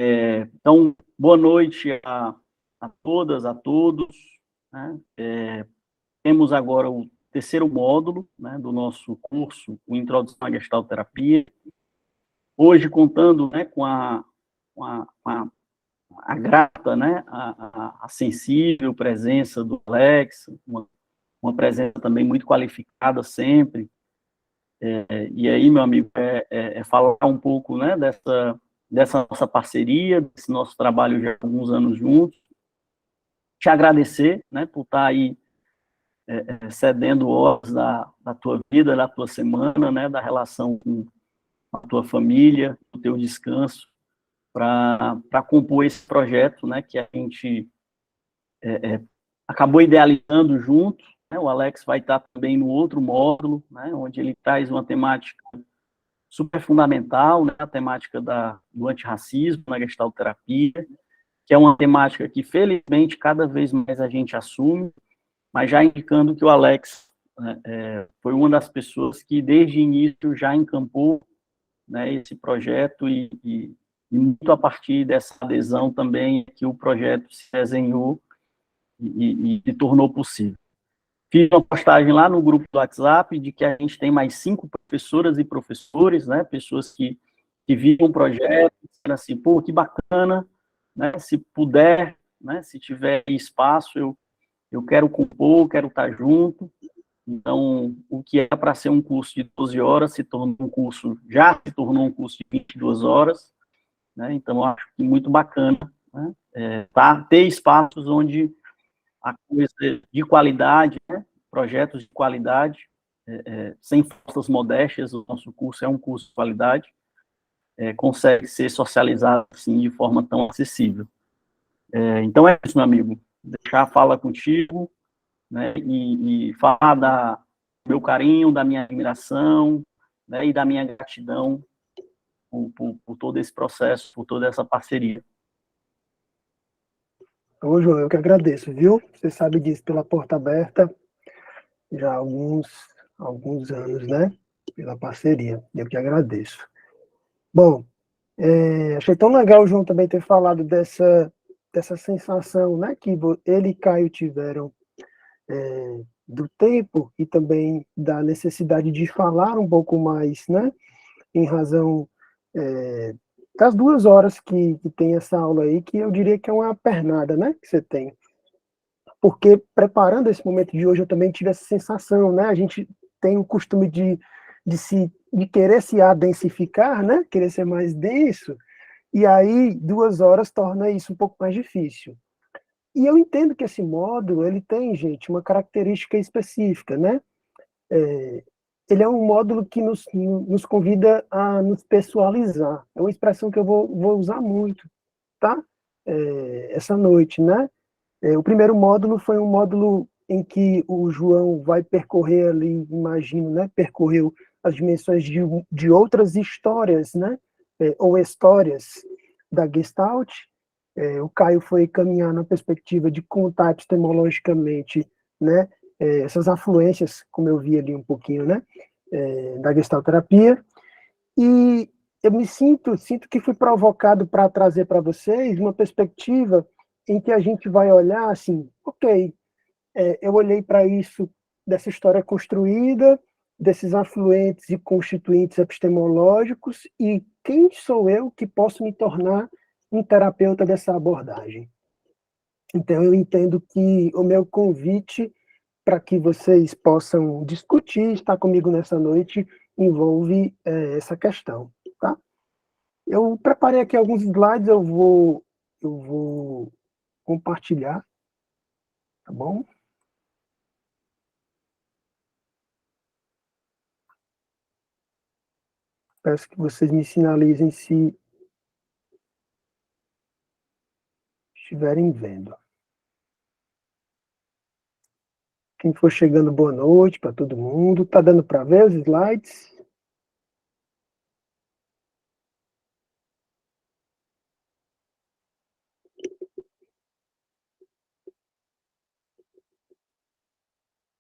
Então, boa noite a todas, a todos, né? Temos agora o terceiro módulo, né, do nosso curso, o Introdução à Gestalterapia. Hoje, contando, né, com a grata, né, a sensível presença do Alex, uma presença também muito qualificada sempre. E aí, meu amigo, falar um pouco, né, dessa nossa parceria, desse nosso trabalho já há alguns anos juntos. Te agradecer, né, por estar aí cedendo horas da tua vida, da tua semana, né, da relação com a tua família, do teu descanso, para compor esse projeto, né, que a gente acabou idealizando junto, né. O Alex vai estar também no outro módulo, né, onde ele traz uma temática super fundamental, né, a temática do antirracismo na gestalterapia, que é uma temática que, felizmente, cada vez mais a gente assume, mas já indicando que o Alex foi uma das pessoas que, desde o início, já encampou, né, esse projeto e muito a partir dessa adesão também que o projeto se desenhou e se tornou possível. Fiz uma postagem lá no grupo do WhatsApp de que a gente tem mais 5 professoras e professores, né, pessoas que viram o projeto, disseram assim, pô, que bacana, né, se puder, né, se tiver espaço, eu quero compor, quero estar junto. Então, o que é para ser um curso de 12 horas já se tornou um curso de 22 horas, né, então acho que muito bacana, né, ter espaços onde a coisa de qualidade, né, projetos de qualidade, sem falsas modéstias, o nosso curso é um curso de qualidade, consegue ser socializado assim de forma tão acessível. Então é isso, meu amigo, deixar a fala contigo, né, e falar do meu carinho, da minha admiração, né, e da minha gratidão por todo esse processo, por toda essa parceria. Ô, João, eu que agradeço, viu? Você sabe disso, pela porta aberta, já há alguns anos, né? Pela parceria, eu que agradeço. Bom, achei tão legal o João também ter falado dessa sensação, né, que ele e Caio tiveram do tempo e também da necessidade de falar um pouco mais, né, em razão das 2 horas que tem essa aula aí, que eu diria que é uma pernada, né, que você tem. Porque preparando esse momento de hoje eu também tive essa sensação, né, a gente tem o costume de querer se adensificar, né, querer ser mais denso, e aí 2 horas torna isso um pouco mais difícil. E eu entendo que esse módulo, ele tem, gente, uma característica específica, né? Ele é um módulo que nos convida a nos pessoalizar. É uma expressão que eu vou usar muito, tá? Essa noite, né? O primeiro módulo foi um módulo em que o João vai percorrer ali, imagino, né? Percorreu as dimensões de outras histórias, né? Ou histórias da Gestalt. O Caio foi caminhar na perspectiva de contar epistemologicamente, né, essas afluências, como eu vi ali um pouquinho, né, da gestalterapia, e eu sinto que fui provocado para trazer para vocês uma perspectiva em que a gente vai olhar assim, ok, eu olhei para isso, dessa história construída, desses afluentes e constituintes epistemológicos, e quem sou eu que posso me tornar um terapeuta dessa abordagem? Então, eu entendo que o meu convite para que vocês possam discutir, estar comigo nessa noite, envolve essa questão, tá? Eu preparei aqui alguns slides, eu vou compartilhar, tá bom? Peço que vocês me sinalizem se estiverem vendo. Quem for chegando, boa noite para todo mundo. Tá dando para ver os slides?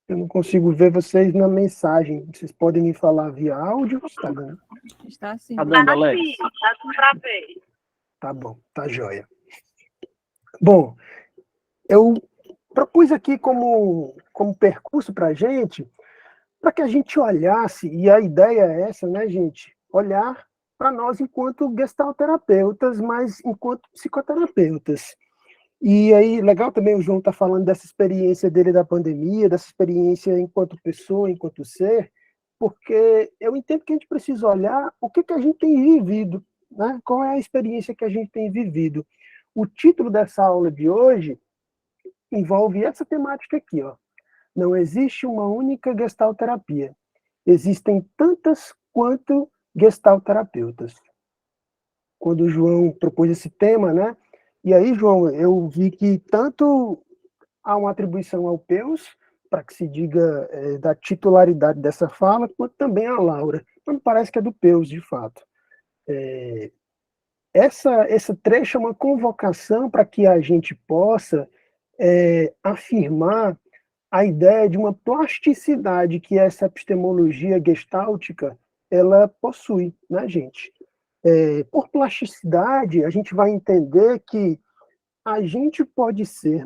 Eu não consigo ver vocês na mensagem. Vocês podem me falar via áudio? Está dando? Está sim. Tá dando, Alex? Está sim, para ver. Tá bom, tá joia. Bom, eu propus aqui como percurso para que a gente olhasse, e a ideia é essa, né, gente? Olhar para nós enquanto gestalterapeutas, mas enquanto psicoterapeutas. E aí, legal também o João tá falando dessa experiência dele da pandemia, dessa experiência enquanto pessoa, enquanto ser, porque eu entendo que a gente precisa olhar o que a gente tem vivido, né? Qual é a experiência que a gente tem vivido. O título dessa aula de hoje envolve essa temática aqui, ó. Não existe uma única gestalterapia. Existem tantas quanto gestalterapeutas. Quando o João propôs esse tema, né? E aí, João, eu vi que tanto há uma atribuição ao Peus, para que se diga da titularidade dessa fala, quanto também à Laura. Então, me parece que é do Peus, de fato. Esse trecho é uma convocação para que a gente possa afirmar a ideia de uma plasticidade que essa epistemologia gestáltica ela possui, né, gente? Por plasticidade, a gente vai entender que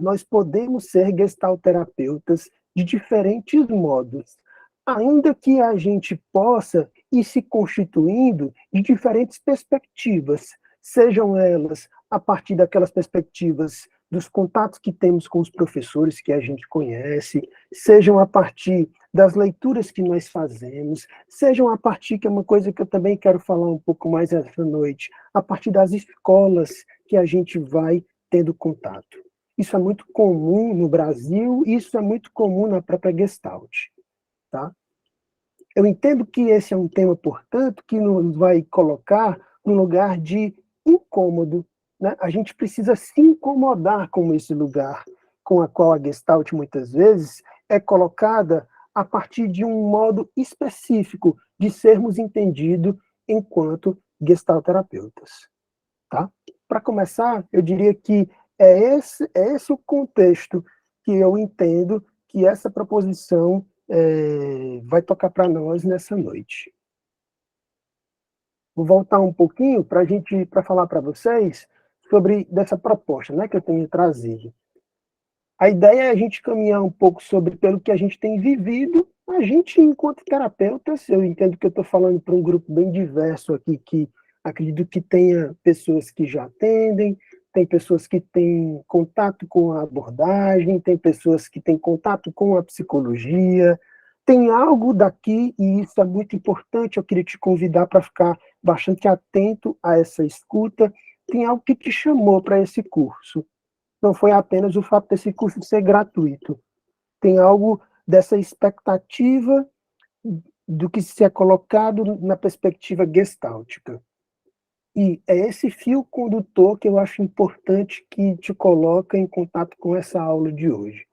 nós podemos ser gestalterapeutas de diferentes modos, ainda que a gente possa ir se constituindo de diferentes perspectivas, sejam elas a partir daquelas perspectivas dos contatos que temos com os professores que a gente conhece, sejam a partir das leituras que nós fazemos, sejam a partir, que é uma coisa que eu também quero falar um pouco mais essa noite, a partir das escolas que a gente vai tendo contato. Isso é muito comum no Brasil, isso é muito comum na própria Gestalt. Tá? Eu entendo que esse é um tema, portanto, que nos vai colocar num lugar de incômodo. Né? A gente precisa se incomodar com esse lugar, com a qual a Gestalt, muitas vezes, é colocada a partir de um modo específico de sermos entendidos enquanto gestalterapeutas. Tá? Para começar, eu diria que é esse o contexto que eu entendo que essa proposição vai tocar para nós nessa noite. Vou voltar um pouquinho para falar para vocês sobre dessa proposta, né, que eu tenho trazido. A ideia é a gente caminhar um pouco pelo que a gente tem vivido, a gente, enquanto terapeutas, eu entendo que eu estou falando para um grupo bem diverso aqui, que acredito que tenha pessoas que já atendem, tem pessoas que têm contato com a abordagem, tem pessoas que têm contato com a psicologia, tem algo daqui, e isso é muito importante, eu queria te convidar para ficar bastante atento a essa escuta, tem algo que te chamou para esse curso. Não foi apenas o fato desse curso ser gratuito. Tem algo dessa expectativa do que se é colocado na perspectiva gestáltica. E é esse fio condutor que eu acho importante que te coloca em contato com essa aula de hoje.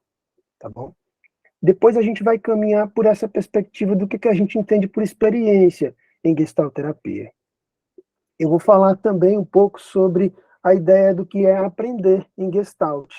Tá bom? Depois a gente vai caminhar por essa perspectiva do que a gente entende por experiência em gestalterapia. Eu vou falar também um pouco sobre a ideia do que é aprender em Gestalt.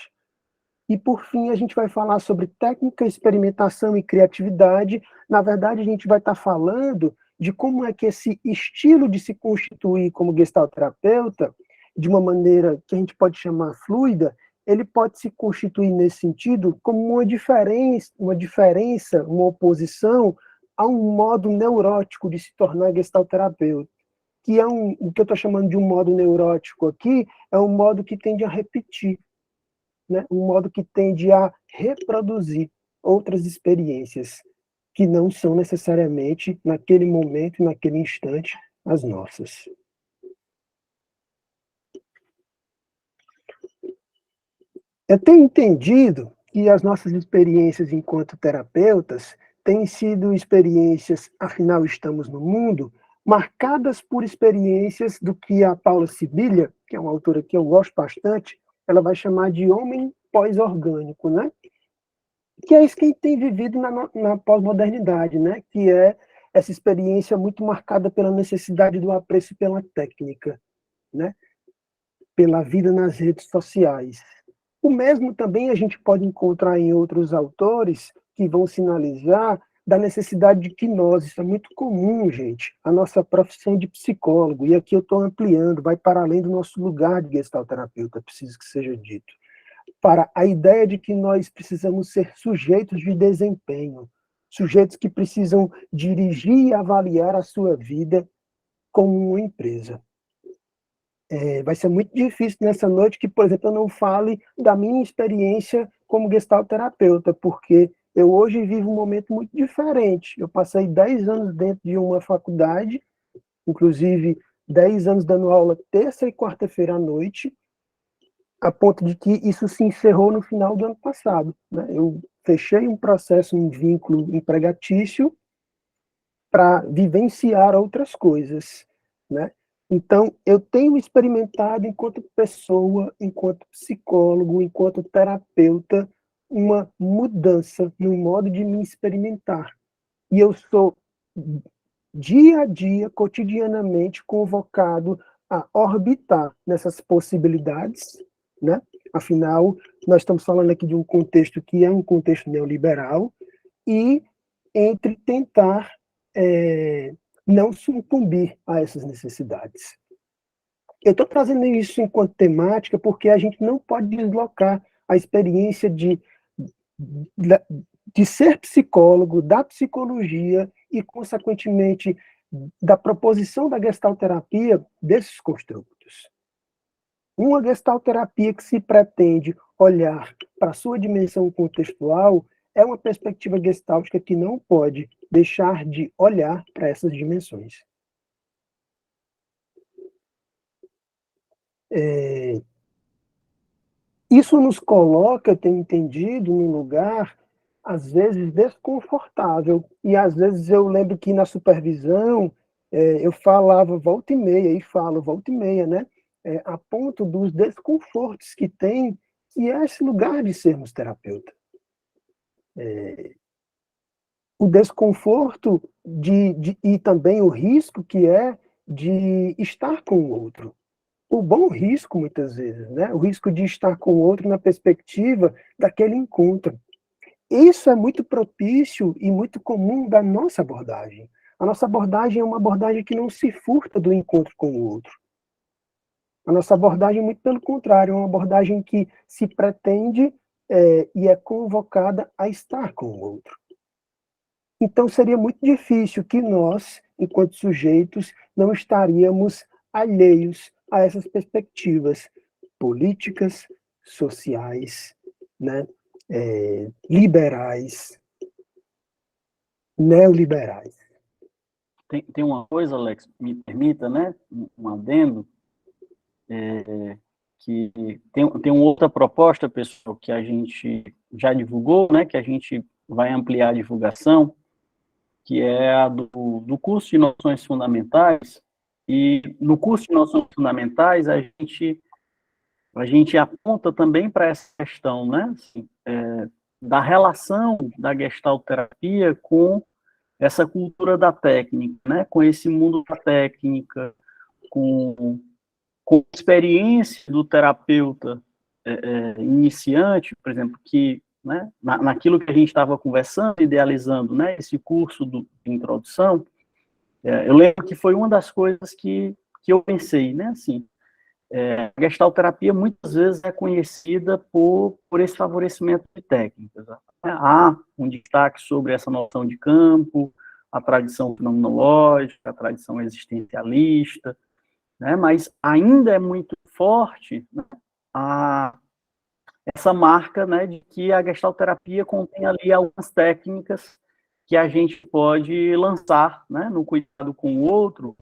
E, por fim, a gente vai falar sobre técnica, experimentação e criatividade. Na verdade, a gente vai estar falando de como é que esse estilo de se constituir como gestalterapeuta, de uma maneira que a gente pode chamar fluida, ele pode se constituir nesse sentido como uma diferença, uma oposição a um modo neurótico de se tornar gestalterapeuta, que é o que eu estou chamando de um modo neurótico aqui, é um modo que tende a repetir, né? Um modo que tende a reproduzir outras experiências que não são necessariamente, naquele momento, naquele instante, as nossas. Eu tenho entendido que as nossas experiências enquanto terapeutas têm sido experiências, afinal estamos no mundo, marcadas por experiências do que a Paula Sibilia, que é uma autora que eu gosto bastante, ela vai chamar de homem pós-orgânico, né? Que é isso que a gente tem vivido na pós-modernidade, né? Que é essa experiência muito marcada pela necessidade do apreço pela técnica, né? Pela vida nas redes sociais. O mesmo também a gente pode encontrar em outros autores que vão sinalizar da necessidade de que nós, isso é muito comum, gente, a nossa profissão de psicólogo, e aqui eu estou ampliando, vai para além do nosso lugar de gestalterapeuta, preciso que seja dito, para a ideia de que nós precisamos ser sujeitos de desempenho, sujeitos que precisam dirigir e avaliar a sua vida como uma empresa. Vai ser muito difícil nessa noite que, por exemplo, eu não fale da minha experiência como gestalterapeuta, porque eu hoje vivo um momento muito diferente. Eu passei 10 anos dentro de uma faculdade, inclusive 10 anos dando aula terça e quarta-feira à noite, a ponto de que isso se encerrou no final do ano passado, né? Eu fechei um processo, um vínculo empregatício para vivenciar outras coisas, né? Então, eu tenho experimentado, enquanto pessoa, enquanto psicólogo, enquanto terapeuta, uma mudança no modo de me experimentar. E eu sou, dia a dia, cotidianamente, convocado a orbitar nessas possibilidades, né? Afinal, nós estamos falando aqui de um contexto que é um contexto neoliberal, e entre tentar não sucumbir a essas necessidades. Eu estou trazendo isso enquanto temática porque a gente não pode deslocar a experiência de ser psicólogo, da psicologia e, consequentemente, da proposição da gestalterapia desses construtos. Uma gestalterapia que se pretende olhar para a sua dimensão contextual é uma perspectiva gestáltica que não pode deixar de olhar para essas dimensões. Isso nos coloca, eu tenho entendido, num lugar, às vezes, desconfortável. E, às vezes, eu lembro que na supervisão, eu falava volta e meia, e falo volta e meia, né? A ponto dos desconfortos que tem, que é esse lugar de sermos terapeuta. O desconforto e também o risco que é de estar com o outro. O bom risco, muitas vezes, né? O risco de estar com o outro na perspectiva daquele encontro. Isso é muito propício e muito comum da nossa abordagem. A nossa abordagem é uma abordagem que não se furta do encontro com o outro. A nossa abordagem, muito pelo contrário, é uma abordagem que se pretende e é convocada a estar com o outro. Então, seria muito difícil que nós, enquanto sujeitos, não estaríamos alheios a essas perspectivas políticas, sociais, né, liberais, neoliberais. Tem uma coisa, Alex, me permita, né, um adendo, que tem uma outra proposta, pessoal, que a gente já divulgou, né, que a gente vai ampliar a divulgação, que é a do curso de Noções Fundamentais. E no curso de Noções Fundamentais, a gente aponta também para essa questão, né, assim, da relação da gestalterapia com essa cultura da técnica, né, com esse mundo da técnica, com a experiência do terapeuta iniciante, por exemplo, que, né, naquilo que a gente estava conversando, idealizando, né, esse curso de introdução, eu lembro que foi uma das coisas que eu pensei, né, assim, a gestalterapia muitas vezes é conhecida por esse favorecimento de técnicas. Há um destaque sobre essa noção de campo, a tradição fenomenológica, a tradição existencialista, né, mas ainda é muito forte, né, essa marca, né, de que a gestalterapia contém ali algumas técnicas que a gente pode lançar, né, no cuidado com o outro,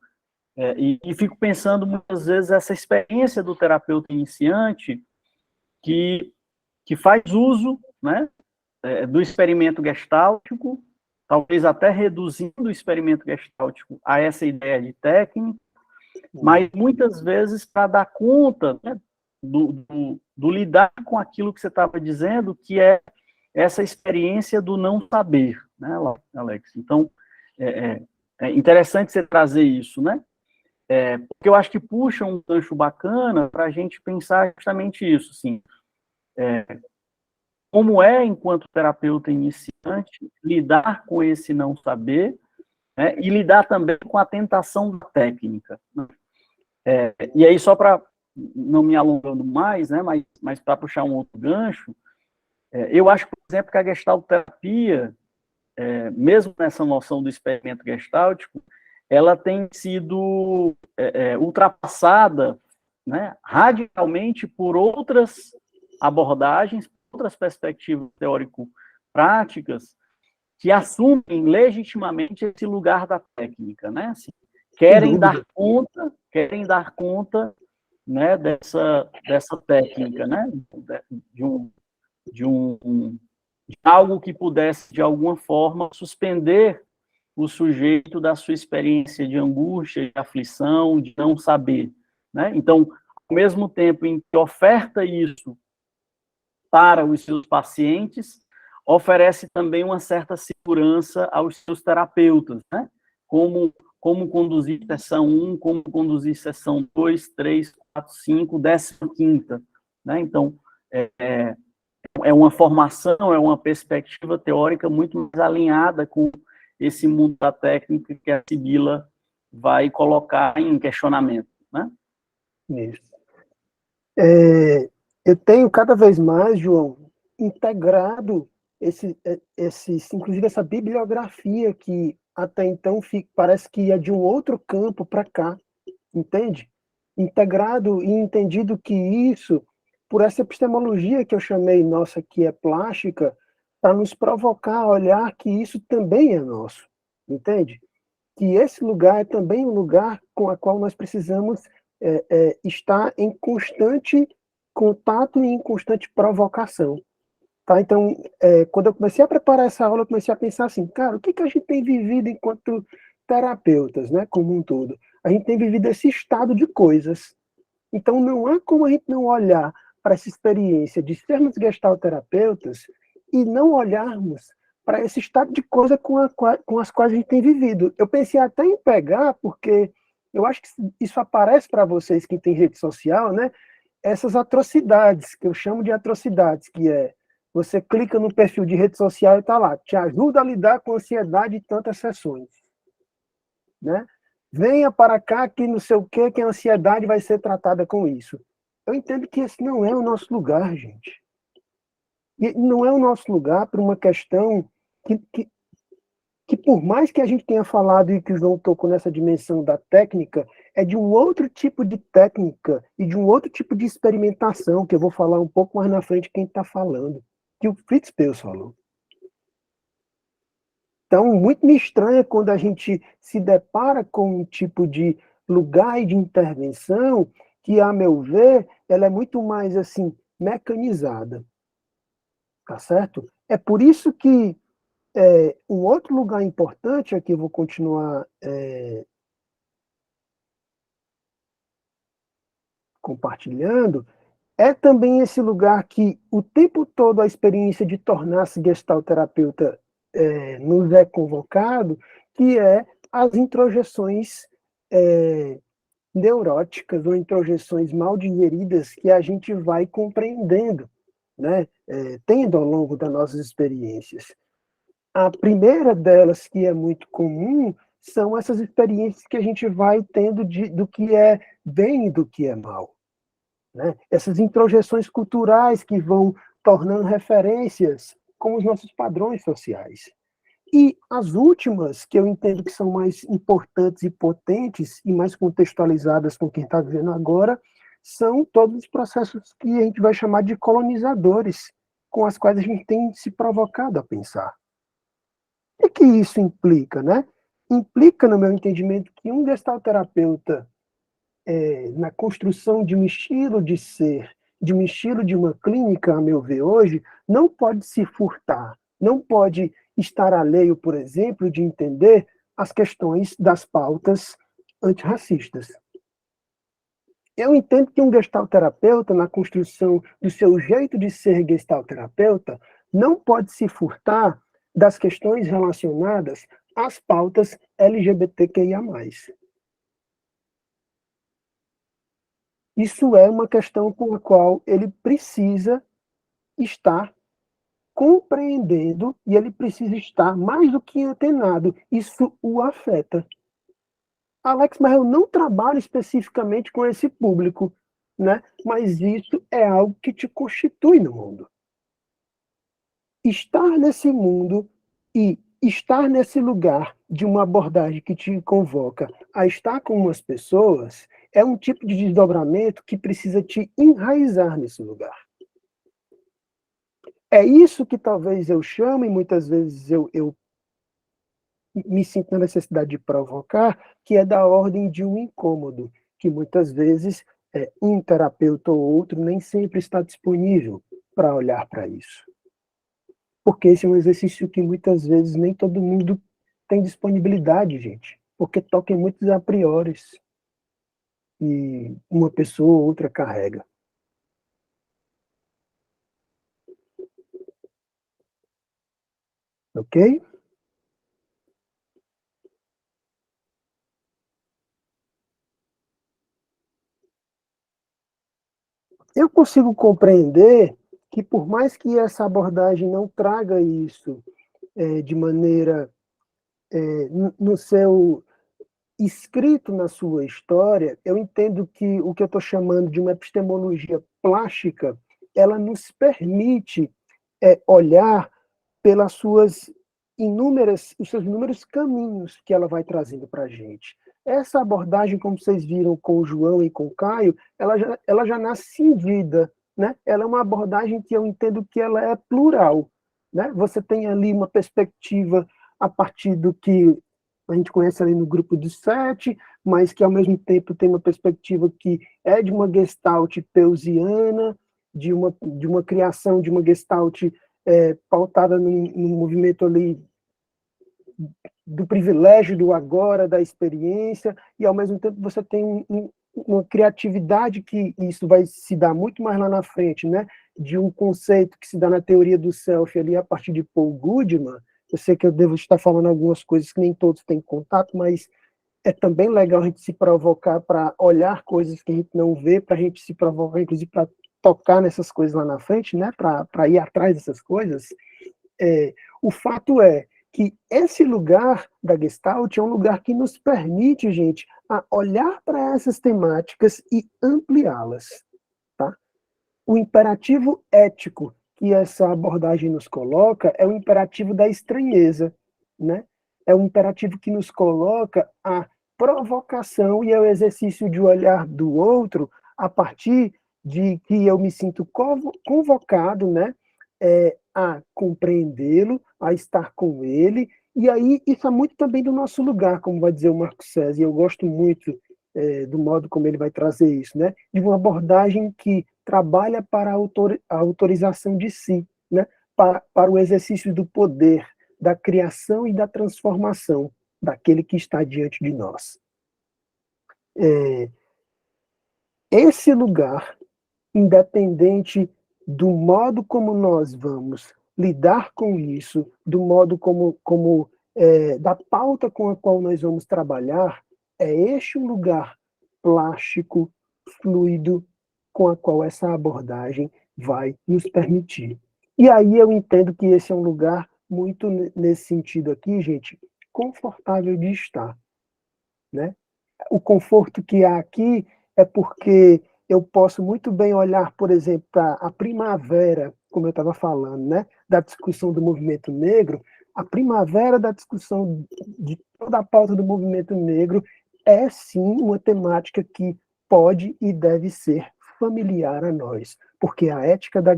e fico pensando muitas vezes essa experiência do terapeuta iniciante que faz uso, né, do experimento gestáltico, talvez até reduzindo o experimento gestáltico a essa ideia de técnica, mas muitas vezes para dar conta, né, do lidar com aquilo que você estava dizendo, que é essa experiência do não saber, né, Alex? Então, é interessante você trazer isso, né? Porque eu acho que puxa um gancho bacana para a gente pensar justamente isso, assim, como enquanto terapeuta iniciante, importante lidar com esse não saber, né, e lidar também com a tentação da técnica. Né? E aí, só para não me alongando mais, né, mas para puxar um outro gancho, eu acho, por exemplo, que a gestalterapia, mesmo nessa noção do experimento gestáltico, ela tem sido ultrapassada, né, radicalmente por outras abordagens, outras perspectivas teórico-práticas que assumem legitimamente esse lugar da técnica, né? Assim, querem dar conta, né, dessa técnica, né? De algo que pudesse, de alguma forma, suspender o sujeito da sua experiência de angústia, de aflição, de não saber. Né? Então, ao mesmo tempo em que oferta isso para os seus pacientes, oferece também uma certa segurança aos seus terapeutas, né? Como conduzir sessão 1, como conduzir sessão 2, 3, 4, 5, 15ª. Né? Então, é uma formação, é uma perspectiva teórica muito mais alinhada com esse mundo da técnica que a Sibila vai colocar em questionamento. Né? Isso. Eu tenho cada vez mais, João, integrado inclusive essa bibliografia que até então parece que ia de um outro campo para cá, entende? Integrado e entendido que isso, por essa epistemologia que eu chamei nossa, que é plástica, para nos provocar a olhar que isso também é nosso, entende? Que esse lugar é também um lugar com o qual nós precisamos estar em constante contato e em constante provocação. Tá? Então, quando eu comecei a preparar essa aula, eu comecei a pensar assim, cara, o que a gente tem vivido enquanto terapeutas, né, como um todo? A gente tem vivido esse estado de coisas. Então, não há como a gente não olhar para essa experiência de sermos gestalterapeutas e não olharmos para esse estado de coisa com as quais a gente tem vivido. Eu pensei até em pegar, porque eu acho que isso aparece para vocês que têm rede social, né? Essas atrocidades, que eu chamo de atrocidades, que é você clica no perfil de rede social e está lá, te ajuda a lidar com ansiedade e tantas sessões. Né? Venha para cá que não sei o que a ansiedade vai ser tratada com isso. Eu entendo que esse não é o nosso lugar, gente. E não é o nosso lugar por uma questão que por mais que a gente tenha falado e que o João tocou nessa dimensão da técnica, é de um outro tipo de técnica e de um outro tipo de experimentação, que eu vou falar um pouco mais na frente quem está falando, que o Fritz Perls falou. Então, muito me estranha quando a gente se depara com um tipo de lugar de intervenção que, a meu ver, ela é muito mais, assim, mecanizada. Tá certo? É por isso que um outro lugar importante, aqui eu vou continuar compartilhando, é também esse lugar que o tempo todo a experiência de tornar-se gestalterapeuta nos é convocado, que é as introjeções neuróticas ou introjeções mal digeridas que a gente vai compreendendo, né? Tendo ao longo das nossas experiências. A primeira delas, que é muito comum, são essas experiências que a gente vai tendo do que é bem e do que é mal. Né? Essas introjeções culturais que vão tornando referências com os nossos padrões sociais. E as últimas, que eu entendo que são mais importantes e potentes e mais contextualizadas com quem está vivendo agora, são todos os processos que a gente vai chamar de colonizadores, com as quais a gente tem se provocado a pensar. O que isso implica, né? Implica, no meu entendimento, que um gestalterapeuta, na construção de um estilo de ser, de um estilo de uma clínica, a meu ver hoje, não pode se furtar, não pode estar alheio, por exemplo, de entender as questões das pautas antirracistas. Eu entendo que um gestalterapeuta, na construção do seu jeito de ser gestalterapeuta, não pode se furtar das questões relacionadas às pautas LGBTQIA+. Isso é uma questão com a qual ele precisa estar compreendendo e ele precisa estar mais do que antenado. Isso o afeta. Alex, mas eu não trabalho especificamente com esse público, né? Mas isso é algo que te constitui no mundo. Estar nesse mundo e estar nesse lugar de uma abordagem que te convoca a estar com umas pessoas é um tipo de desdobramento que precisa te enraizar nesse lugar. É isso que talvez eu chame, e muitas vezes eu me sinto na necessidade de provocar, que é da ordem de um incômodo, que muitas vezes um terapeuta ou outro nem sempre está disponível para olhar para isso. Porque esse é um exercício que muitas vezes nem todo mundo tem disponibilidade, gente, porque toca em muitos a priores e uma pessoa ou outra carrega. Ok? Eu consigo compreender que, por mais que essa abordagem não traga isso de maneira no seu escrito na sua história, eu entendo que o que eu estou chamando de uma epistemologia plástica, ela nos permite olhar pelas os seus inúmeros caminhos que ela vai trazendo para a gente. Essa abordagem, como vocês viram com o João e com o Caio, ela já nasce cindida, né? Ela é uma abordagem que eu entendo que ela é plural, né? Você tem ali uma perspectiva a partir do que a gente conhece ali no grupo dos 7, mas que ao mesmo tempo tem uma perspectiva que é de uma gestalt peusiana, de uma criação de uma gestalt pautada num movimento ali do privilégio do agora, da experiência, e ao mesmo tempo você tem uma criatividade que isso vai se dar muito mais lá na frente, né? De um conceito que se dá na teoria do self ali a partir de Paul Goodman. Eu sei que eu devo estar falando algumas coisas que nem todos têm contato, mas é também legal a gente se provocar para olhar coisas que a gente não vê, para a gente se provocar, inclusive, para tocar nessas coisas lá na frente, né? Para ir atrás dessas coisas. O fato é que esse lugar da Gestalt é um lugar que nos permite, gente, a olhar para essas temáticas e ampliá-las. Tá? O imperativo ético que essa abordagem nos coloca é o imperativo da estranheza, né? É um imperativo que nos coloca a provocação e é o exercício de olhar do outro a partir de que eu me sinto convocado, né? A compreendê-lo, a estar com ele, e aí isso é muito também do nosso lugar, como vai dizer o Marco César, e eu gosto muito do modo como ele vai trazer isso, né? De uma abordagem que trabalha para a autorização de si, né? Para o exercício do poder, da criação e da transformação daquele que está diante de nós. Esse lugar, independente do modo como nós vamos lidar com isso, do modo da pauta com a qual nós vamos trabalhar, é este um lugar plástico, fluido, com a qual essa abordagem vai nos permitir. E aí eu entendo que esse é um lugar muito nesse sentido aqui, gente, confortável de estar, né? O conforto que há aqui é porque eu posso muito bem olhar, por exemplo, para a primavera, como eu estava falando, né, da discussão do movimento negro, a primavera da discussão de toda a pauta do movimento negro é, sim, uma temática que pode e deve ser familiar a nós, porque a ética da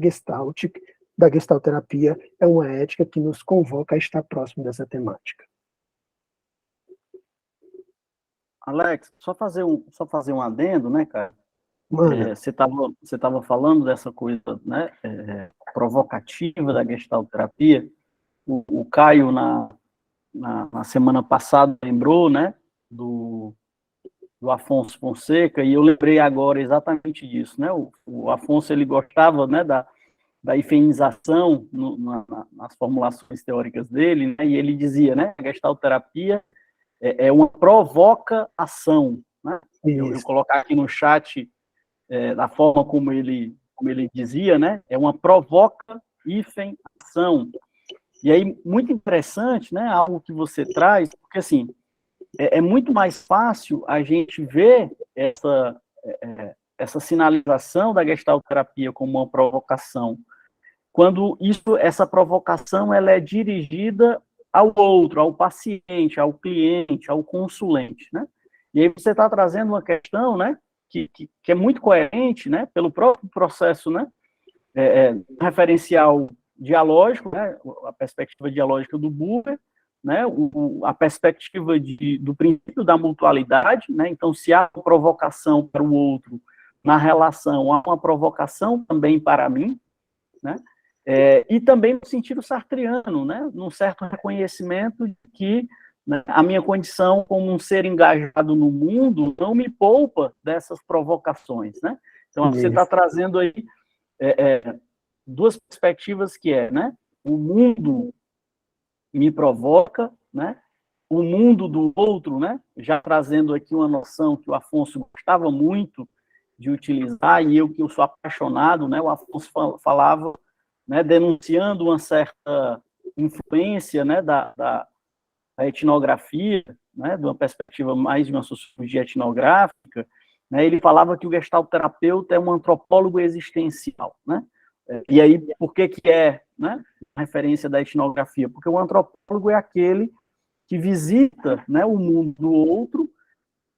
gestalterapia, é uma ética que nos convoca a estar próximo dessa temática. Alex, só fazer um adendo, né, cara? Mano, Você tava falando dessa coisa, né, provocativa da gestalterapia. O Caio, na semana passada, lembrou, né, do Afonso Fonseca, e eu lembrei agora exatamente disso, né? O Afonso, ele gostava, né, da hifenização nas formulações teóricas dele, né, e ele dizia, né, a gestalterapia é uma provoca-ação, né? Eu colocar aqui no chat da forma como ele dizia, né? É uma provoca-ação, provocação. E aí, muito interessante, né, algo que você traz, porque, assim, é muito mais fácil a gente ver essa sinalização da gestalterapia como uma provocação, quando essa provocação ela é dirigida ao outro, ao paciente, ao cliente, ao consulente, né? E aí você está trazendo uma questão, né, que é muito coerente, né, pelo próprio processo, né, referencial dialógico, né, a perspectiva dialógica do Buber, né, a perspectiva do princípio da mutualidade, né, então se há uma provocação para o outro na relação, há uma provocação também para mim, né, e também no sentido sartriano, né, num certo reconhecimento de que, né, a minha condição como um ser engajado no mundo não me poupa dessas provocações, né, então você está trazendo aí duas perspectivas que né, o mundo me provoca, né, o mundo do outro, né, já trazendo aqui uma noção que o Afonso gostava muito de utilizar, e que eu sou apaixonado, né, o Afonso falava, né, denunciando uma certa influência, né, da etnografia, né, de uma perspectiva mais de uma sociologia etnográfica, né, ele falava que o gestalterapeuta é um antropólogo existencial, né, e aí, por que né, a referência da etnografia? Porque o antropólogo é aquele que visita, né, o mundo do outro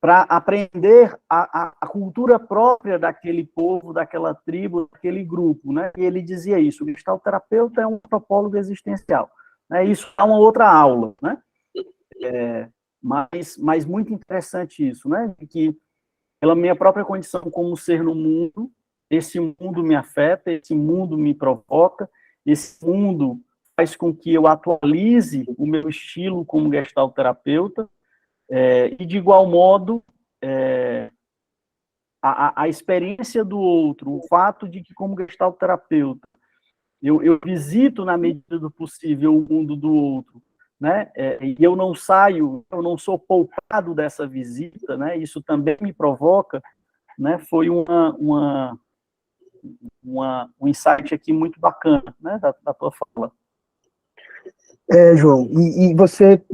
para aprender a cultura própria daquele povo, daquela tribo, daquele grupo, né? E ele dizia isso, o gestalterapeuta é um antropólogo existencial. Né? Isso é uma outra aula, né? Mas muito interessante isso, né? De que, pela minha própria condição como ser no mundo, esse mundo me afeta, esse mundo me provoca, esse mundo faz com que eu atualize o meu estilo como gestalterapeuta, e, de igual modo, a experiência do outro, o fato de que, como gestalterapeuta, eu visito, na medida do possível, o mundo do outro, né? E eu não não sou poupado dessa visita, né? Isso também me provoca, né? Foi um insight aqui muito bacana, né? Da tua fala. João, e você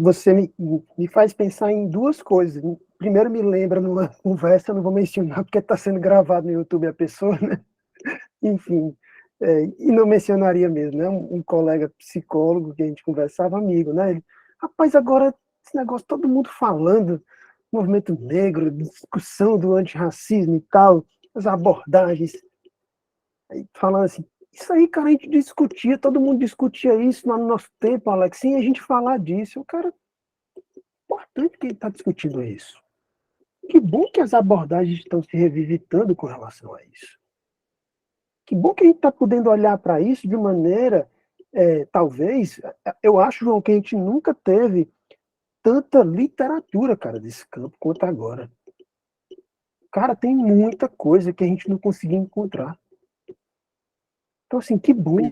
me faz pensar em duas coisas. Primeiro, me lembra numa conversa, não vou mencionar porque está sendo gravado no YouTube a pessoa, né? Enfim, e não mencionaria mesmo, né? Um colega psicólogo que a gente conversava, amigo, né? Ele, rapaz, agora esse negócio, todo mundo falando, movimento negro, discussão do antirracismo e tal, as abordagens, aí falando assim, isso aí, cara, a gente discutia, todo mundo discutia isso no nosso tempo, Alex, sem a gente falar disso. O cara, importante que ele está discutindo isso. Que bom que as abordagens estão se revisitando com relação a isso. Que bom que a gente está podendo olhar para isso de maneira, talvez, eu acho, João, que a gente nunca teve tanta literatura, cara, desse campo quanto agora. Cara, tem muita coisa que a gente não conseguia encontrar. Então, assim, que bom.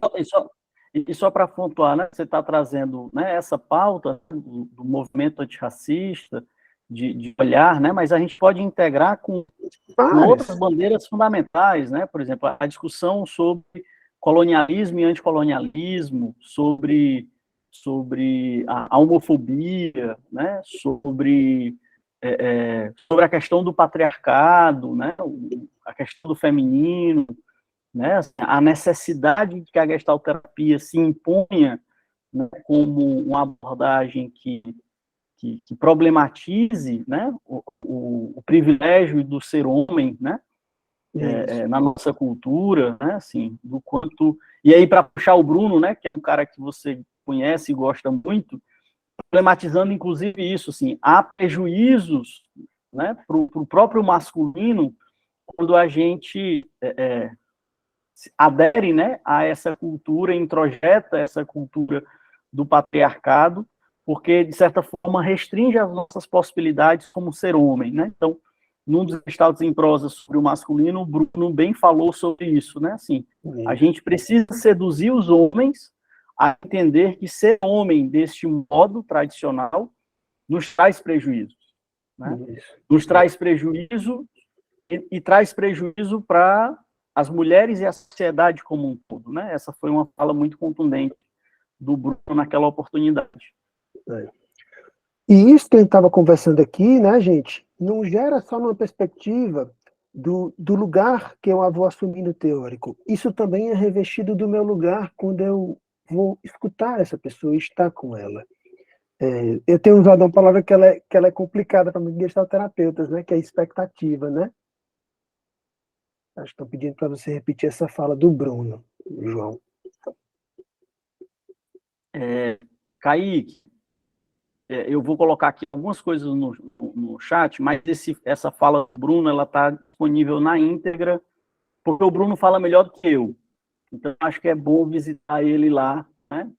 E só para pontuar, né, você está trazendo, né, essa pauta do movimento antirracista, de olhar, né, mas a gente pode integrar com outras bandeiras fundamentais, né, por exemplo, a discussão sobre colonialismo e anticolonialismo, sobre a homofobia, né, sobre a questão do patriarcado, né, a questão do feminino, né, a necessidade de que a gestalterapia se imponha, né, como uma abordagem que problematize, né, o privilégio do ser homem, né, na nossa cultura, né, assim, do quanto... E aí, para puxar o Bruno, né, que é um cara que você conhece e gosta muito, problematizando, inclusive, isso, assim, há prejuízos, né, para o próprio masculino quando a gente adere, né, a essa cultura, introjeta essa cultura do patriarcado, porque, de certa forma, restringe as nossas possibilidades como ser homem, né? Então, num dos estados em prosa sobre o masculino, o Bruno bem falou sobre isso, né? Assim, a gente precisa seduzir os homens a entender que ser homem deste modo tradicional nos traz prejuízos, né? Nos traz prejuízo e traz prejuízo para as mulheres e a sociedade como um todo, né? Essa foi uma fala muito contundente do Bruno naquela oportunidade. E isso que a gente estava conversando aqui, né, gente, não gera só numa perspectiva do lugar que eu vou assumir no teórico. Isso também é revestido do meu lugar quando eu vou escutar essa pessoa e estar com ela. Eu tenho usado uma palavra que ela é complicada para muitos gestalterapeutas, né, que é expectativa, né? Acho que estou pedindo para você repetir essa fala do Bruno, João. Kaique, eu vou colocar aqui algumas coisas no chat, mas essa fala do Bruno, ela está disponível na íntegra, porque o Bruno fala melhor do que eu. Então, acho que é bom visitar ele lá, né?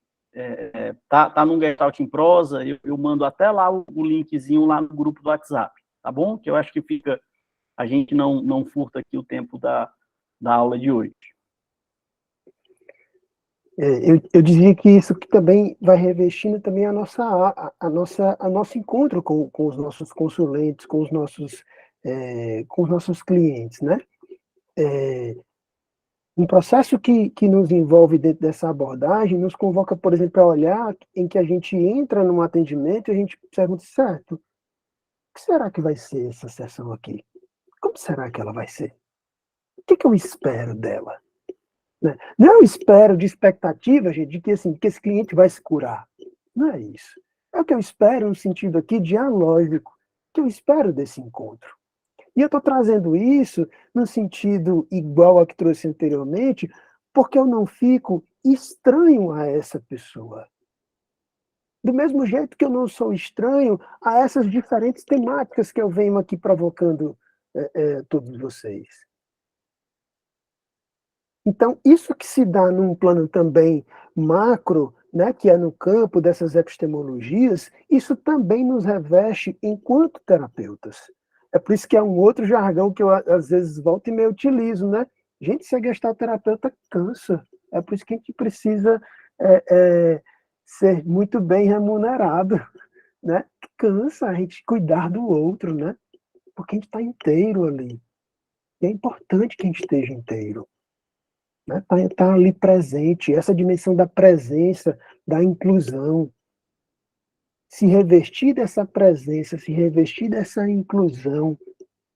Tá num Gestalt em Prosa, eu mando até lá o linkzinho lá no grupo do WhatsApp, tá bom? Que eu acho que fica, a gente não furta aqui o tempo da aula de hoje. Eu dizia que isso que também vai revestindo também a nosso encontro com os nossos consulentes, com os nossos clientes, né? Um processo que nos envolve dentro dessa abordagem nos convoca, por exemplo, a olhar em que a gente entra num atendimento e a gente pergunta, certo, o que será que vai ser essa sessão aqui? Como será que ela vai ser? O que eu espero dela? Né? Não eu espero de expectativa, gente, de que, assim, que esse cliente vai se curar. Não é isso. É o que eu espero no sentido aqui dialógico, que eu espero desse encontro. E eu estou trazendo isso no sentido igual ao que trouxe anteriormente, porque eu não fico estranho a essa pessoa. Do mesmo jeito que eu não sou estranho a essas diferentes temáticas que eu venho aqui provocando todos vocês. Então, isso que se dá num plano também macro, né, que é no campo dessas epistemologias, isso também nos reveste enquanto terapeutas. É por isso que é um outro jargão que eu, às vezes, volto e meio utilizo, né? Gente, ser gestalterapeuta cansa. É por isso que a gente precisa ser muito bem remunerado, né? Cansa a gente cuidar do outro, né? Porque a gente está inteiro ali. E é importante que a gente esteja inteiro. Né? Tá ali presente, essa dimensão da presença, da inclusão. Se revestir dessa presença, se revestir dessa inclusão,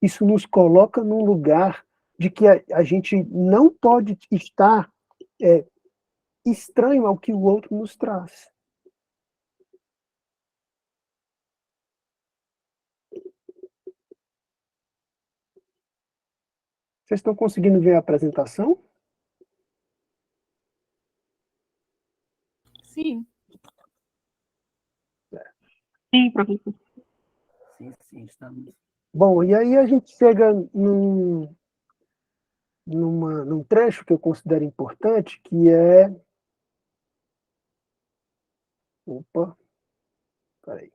isso nos coloca num lugar de que a gente não pode estar estranho ao que o outro nos traz. Vocês estão conseguindo ver a apresentação? Sim. Sim, professor. Sim, estamos. Bom, e aí a gente chega num trecho que eu considero importante, que é... Opa, peraí.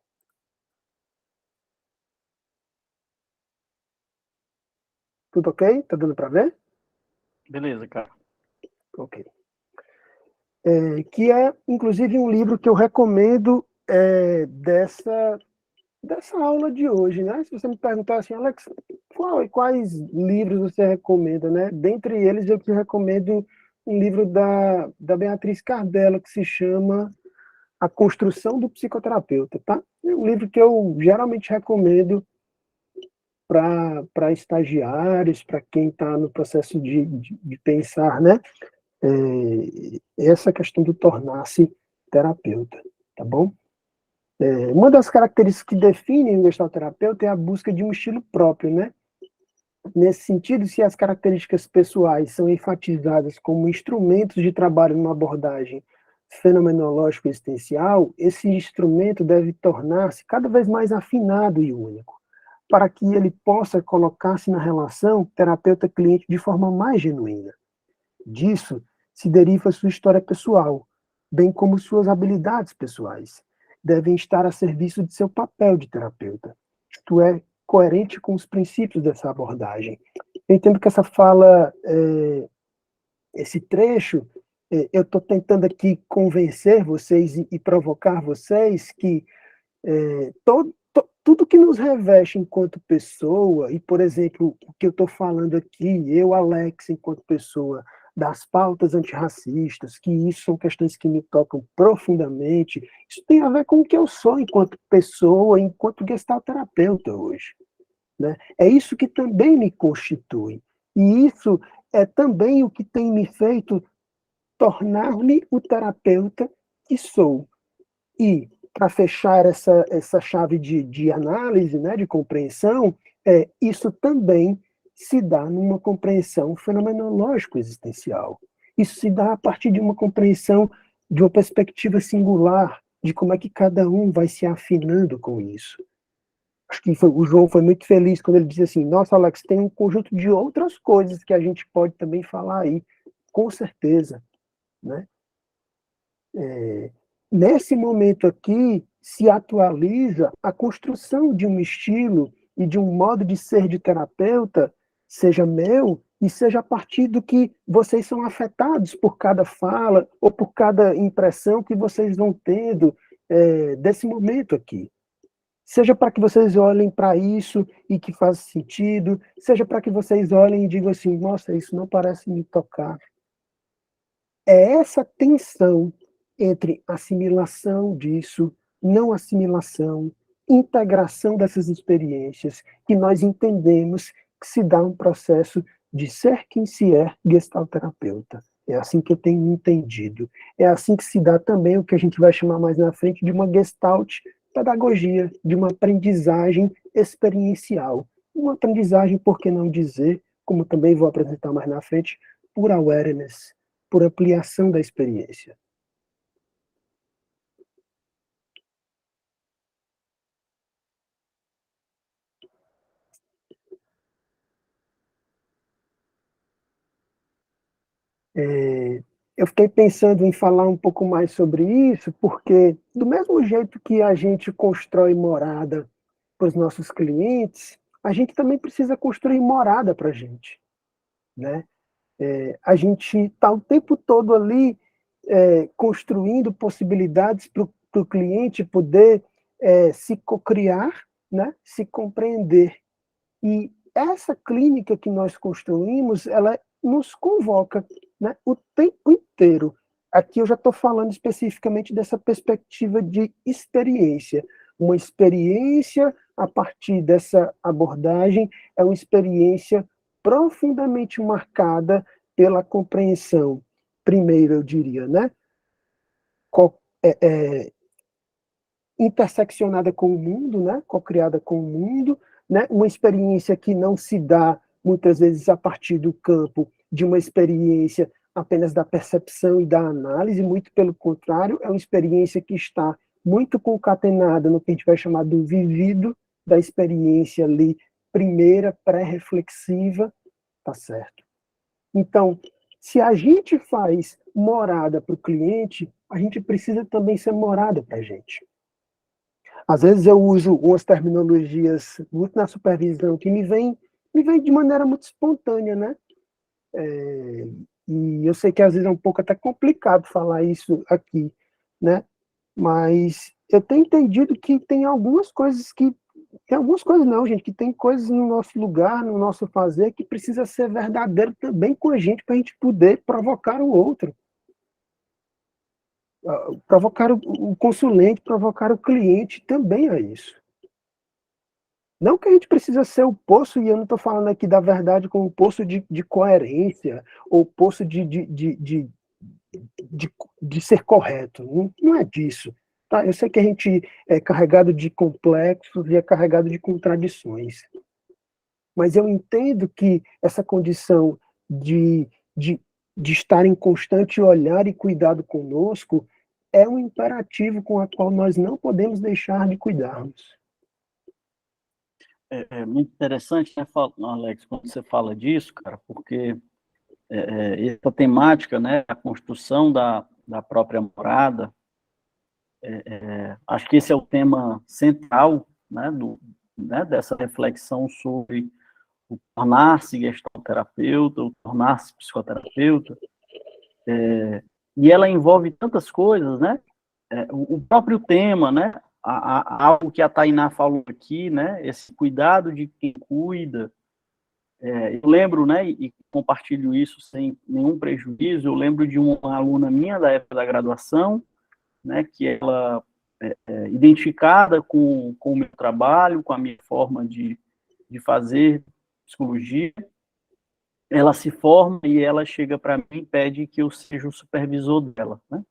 Tudo ok? Tá dando para ver? Beleza, cara. Ok. Que é, inclusive, um livro que eu recomendo dessa aula de hoje, né? Se você me perguntar assim, Alex, quais livros você recomenda, né? Dentre eles, eu te recomendo um livro da Beatriz Cardello, que se chama A Construção do Psicoterapeuta, tá? É um livro que eu geralmente recomendo para estagiários, para quem está no processo de pensar, né? Essa questão do tornar-se terapeuta, tá bom? Uma das características que definem o gestalterapeuta é a busca de um estilo próprio, né? Nesse sentido, se as características pessoais são enfatizadas como instrumentos de trabalho numa abordagem fenomenológico-existencial, esse instrumento deve tornar-se cada vez mais afinado e único, para que ele possa colocar-se na relação terapeuta-cliente de forma mais genuína. Disso se deriva sua história pessoal, bem como suas habilidades pessoais. Devem estar a serviço de seu papel de terapeuta. Isto é, coerente com os princípios dessa abordagem. Eu entendo que essa fala, esse trecho, eu estou tentando aqui convencer vocês e provocar vocês que tudo que nos reveste enquanto pessoa, e, por exemplo, o que eu estou falando aqui, eu, Alex, enquanto pessoa, das pautas antirracistas, que isso são questões que me tocam profundamente. Isso tem a ver com o que eu sou enquanto pessoa, enquanto gestalterapeuta hoje, né? É isso que também me constitui. E isso é também o que tem me feito tornar-me o terapeuta que sou. E, para fechar essa chave de análise, né, de compreensão, isso também se dá numa compreensão fenomenológico-existencial. Isso se dá a partir de uma compreensão de uma perspectiva singular, de como é que cada um vai se afinando com isso. Acho que o João foi muito feliz quando ele disse assim, nossa, Alex, tem um conjunto de outras coisas que a gente pode também falar aí, com certeza, né? Nesse momento aqui, se atualiza a construção de um estilo e de um modo de ser de terapeuta, seja meu, e seja a partir do que vocês são afetados por cada fala ou por cada impressão que vocês vão tendo desse momento aqui. Seja para que vocês olhem para isso e que faz sentido, seja para que vocês olhem e digam assim, nossa, isso não parece me tocar. É essa tensão entre assimilação disso, não assimilação, integração dessas experiências, que nós entendemos que se dá um processo de ser quem se é gestalterapeuta. É assim que eu tenho entendido. É assim que se dá também o que a gente vai chamar mais na frente de uma gestalt pedagogia, de uma aprendizagem experiencial. Uma aprendizagem, por que não dizer, como também vou apresentar mais na frente, por awareness, por ampliação da experiência. Eu fiquei pensando em falar um pouco mais sobre isso, porque do mesmo jeito que a gente constrói morada para os nossos clientes, a gente também precisa construir morada para a gente, né? A gente está o tempo todo ali construindo possibilidades para o cliente poder se cocriar, né? Se compreender. E essa clínica que nós construímos, ela nos convoca, né, o tempo inteiro. Aqui eu já estou falando especificamente dessa perspectiva de experiência. Uma experiência, a partir dessa abordagem, é uma experiência profundamente marcada pela compreensão, primeiro eu diria, né, é, é, interseccionada com o mundo, né, co-criada com o mundo, né, uma experiência que não se dá, muitas vezes, a partir do campo de uma experiência apenas da percepção e da análise, muito pelo contrário, é uma experiência que está muito concatenada no que a gente vai chamar do vivido, da experiência ali, primeira, pré-reflexiva, tá certo? Então, se a gente faz morada para o cliente, a gente precisa também ser morada para a gente. Às vezes eu uso umas terminologias muito na supervisão que me vem de maneira muito espontânea, né? E eu sei que às vezes é um pouco até complicado falar isso aqui, né? Mas eu tenho entendido que tem algumas coisas que... Tem algumas coisas não, gente, que tem coisas no nosso lugar, no nosso fazer, que precisa ser verdadeiro também com a gente, para a gente poder provocar o outro. Provocar o consulente, provocar o cliente também é isso. Não que a gente precisa ser o poço, e eu não estou falando aqui da verdade como poço de coerência, ou poço de ser correto. Não é disso. Tá? Eu sei que a gente é carregado de complexos e é carregado de contradições. Mas eu entendo que essa condição de, de, de estar em constante olhar e cuidado conosco é um imperativo com o qual nós não podemos deixar de cuidarmos. É muito interessante, né, Alex, quando você fala disso, cara, porque essa temática, né, a construção da própria morada, acho que esse é o tema central, né, dessa reflexão sobre o tornar-se gestalterapeuta, o tornar-se psicoterapeuta, e ela envolve tantas coisas, né, o próprio tema, né, algo que a Tainá falou aqui, né, esse cuidado de quem cuida, Eu lembro, né, e compartilho isso sem nenhum prejuízo, eu lembro de uma aluna minha da época da graduação, né, que ela, identificada com o meu trabalho, com a minha forma de fazer psicologia, ela se forma e ela chega para mim e pede que eu seja o supervisor dela, né?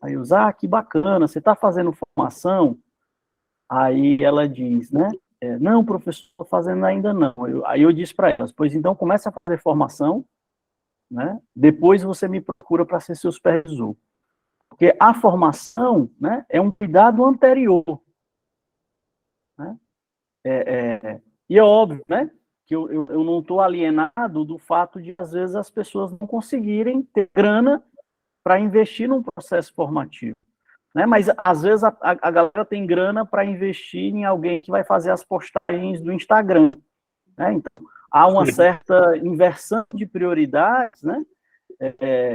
Aí eu, que bacana, você está fazendo formação? Aí ela diz, né? Não, professor, estou fazendo ainda não. Aí eu disse para elas, pois então comece a fazer formação, né? Depois você me procura para ser seu supervisor. Porque a formação, né, é um cuidado anterior, né? E é óbvio, né, que eu não estou alienado do fato de, às vezes, as pessoas não conseguirem ter grana para investir num processo formativo. Né? Mas, às vezes, a galera tem grana para investir em alguém que vai fazer as postagens do Instagram. Né? Então, há uma certa inversão de prioridades, né?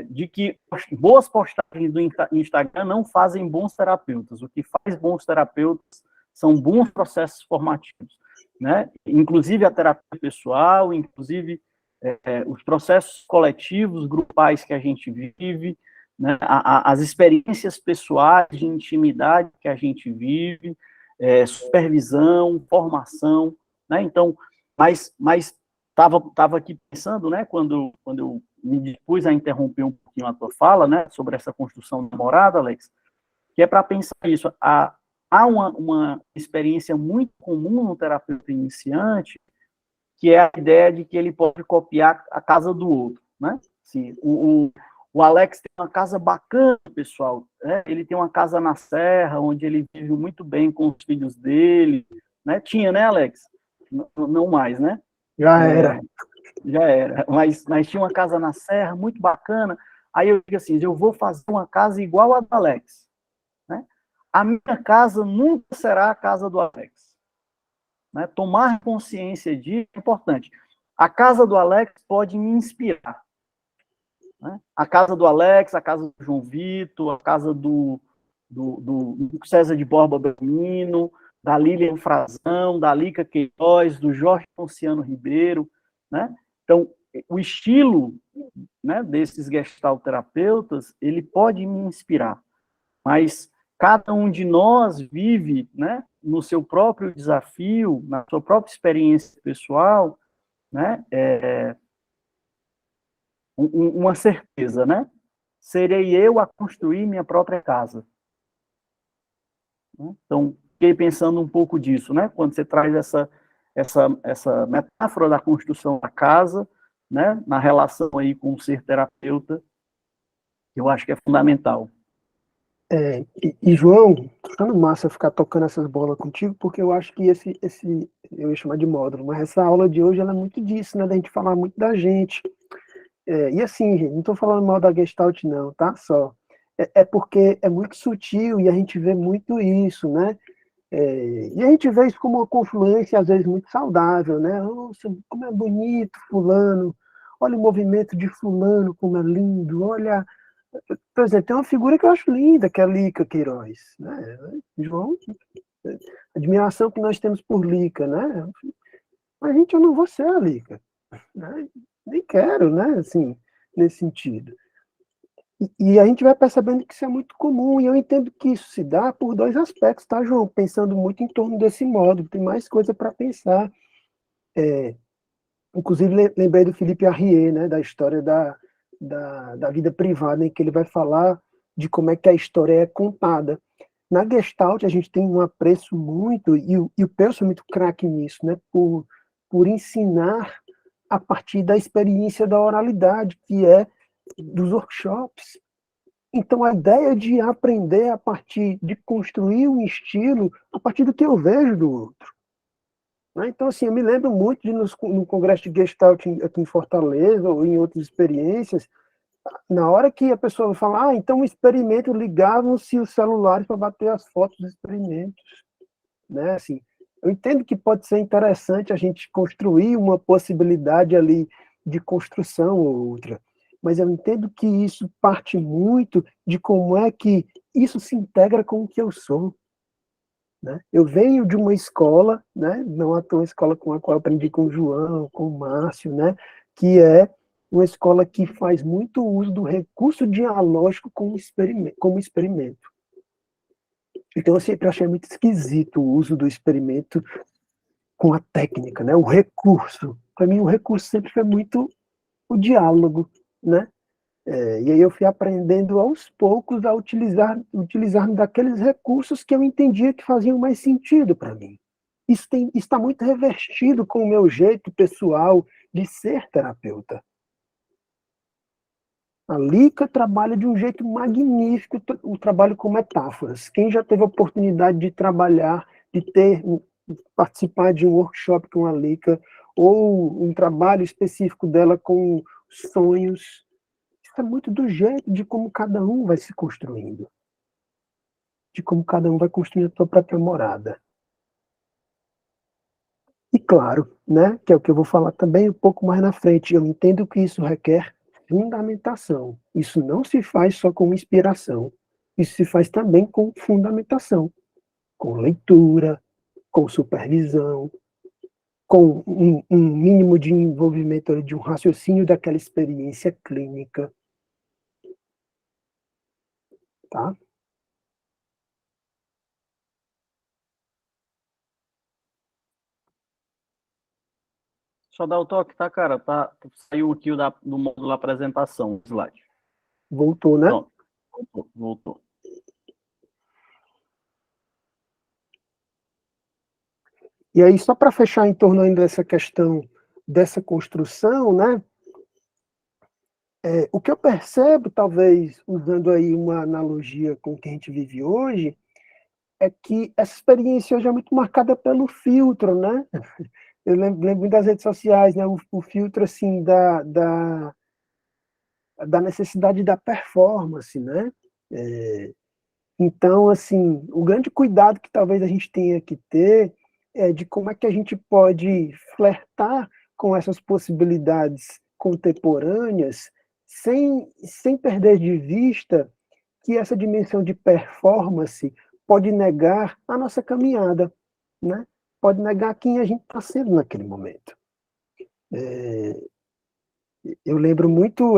De que boas postagens do Instagram não fazem bons terapeutas. O que faz bons terapeutas são bons processos formativos. Né? Inclusive a terapia pessoal, inclusive os processos coletivos, grupais que a gente vive, né? As experiências pessoais de intimidade que a gente vive, supervisão, formação, né? Então, mas estava aqui pensando, né, quando eu me dispus a interromper um pouquinho a tua fala, né, sobre essa construção da morada, Alex, que é para pensar isso. Há uma experiência muito comum no terapeuta iniciante, que é a ideia de que ele pode copiar a casa do outro, né? Assim, o Alex tem uma casa bacana, pessoal, né? Ele tem uma casa na serra, onde ele vive muito bem com os filhos dele, né? Tinha, né, Alex? Não mais, né? Já era. Já era, mas tinha uma casa na serra, muito bacana. Aí eu digo assim, eu vou fazer uma casa igual a da Alex, né? A minha casa nunca será a casa do Alex. Né? Tomar consciência disso é importante. A casa do Alex pode me inspirar. Né? A casa do Alex, a casa do João Vitor, a casa do César de Borba Belmino, da Lilian Frazão, da Lica Queiroz, do Jorge Ponciano Ribeiro, né? Então, o estilo, né, desses gestalterapeutas, ele pode me inspirar, mas cada um de nós vive, né, no seu próprio desafio, na sua própria experiência pessoal, né, uma certeza, né? Serei eu a construir minha própria casa. Então, fiquei pensando um pouco disso, né? Quando você traz essa metáfora da construção da casa, né? Na relação aí com o ser terapeuta, eu acho que é fundamental. João, ficando massa ficar tocando essas bolas contigo, porque eu acho que eu ia chamar de módulo, mas essa aula de hoje ela é muito disso, né? Da gente falar muito da gente. E assim, gente, não estou falando mal da Gestalt, não, tá? Só. Porque é muito sutil e a gente vê muito isso, né? E a gente vê isso como uma confluência, às vezes, muito saudável, né? Nossa, como é bonito fulano, olha o movimento de fulano, como é lindo, olha... Por exemplo, tem uma figura que eu acho linda, que é a Lica Queiroz, né? João, admiração que nós temos por Lica, né? Mas, gente, eu não vou ser a Lica, né? Nem quero, né? Assim, nesse sentido. E a gente vai percebendo que isso é muito comum, e eu entendo que isso se dá por dois aspectos, tá, João? Pensando muito em torno desse modo, tem mais coisa para pensar. Inclusive, lembrei do Felipe Arrier, né, da história da vida privada, em que ele vai falar de como é que a história é contada. Na Gestalt, a gente tem um apreço muito, e o Peirce é muito craque nisso, né, por ensinar a partir da experiência da oralidade, que é dos workshops. Então, a ideia de aprender a partir de construir um estilo a partir do que eu vejo do outro. Né? Então, assim, eu me lembro muito de no Congresso de Gestalt aqui em Fortaleza ou em outras experiências, na hora que a pessoa fala, então o experimento, ligavam-se os celulares para bater as fotos dos experimentos. Né? Assim, eu entendo que pode ser interessante a gente construir uma possibilidade ali de construção ou outra, mas eu entendo que isso parte muito de como é que isso se integra com o que eu sou. né? Eu venho de uma escola, né? Não à toa uma escola com a qual eu aprendi com o João, com o Márcio, né? Que é uma escola que faz muito uso do recurso dialógico como experimento. Então, eu sempre achei muito esquisito o uso do experimento com a técnica, né? O recurso. Para mim, o recurso sempre foi muito o diálogo, né? E aí eu fui aprendendo aos poucos a utilizar daqueles recursos que eu entendia que faziam mais sentido para mim. Isso está muito revestido com o meu jeito pessoal de ser terapeuta. A Lica trabalha de um jeito magnífico o trabalho com metáforas. Quem já teve a oportunidade de trabalhar, participar de um workshop com a Lica, ou um trabalho específico dela com sonhos, isso é muito do jeito de como cada um vai se construindo, de como cada um vai construindo a sua própria morada. E claro, né, que é o que eu vou falar também um pouco mais na frente, eu entendo que isso requer fundamentação. Isso não se faz só com inspiração, isso se faz também com fundamentação, com leitura, com supervisão, com um mínimo de envolvimento de um raciocínio daquela experiência clínica, tá? Só dá o toque, tá, cara? Saiu aqui do módulo apresentação, slide. Voltou, né? Pronto, voltou. E aí, só para fechar em torno ainda dessa questão dessa construção, né? O que eu percebo, talvez, usando aí uma analogia com o que a gente vive hoje, é que essa experiência hoje é muito marcada pelo filtro, né? Eu lembro das redes sociais, né? O filtro, assim, da necessidade da performance, né? Então, assim, o grande cuidado que talvez a gente tenha que ter é de como é que a gente pode flertar com essas possibilidades contemporâneas sem perder de vista que essa dimensão de performance pode negar a nossa caminhada, né? Pode negar quem a gente está sendo naquele momento. Eu lembro muito,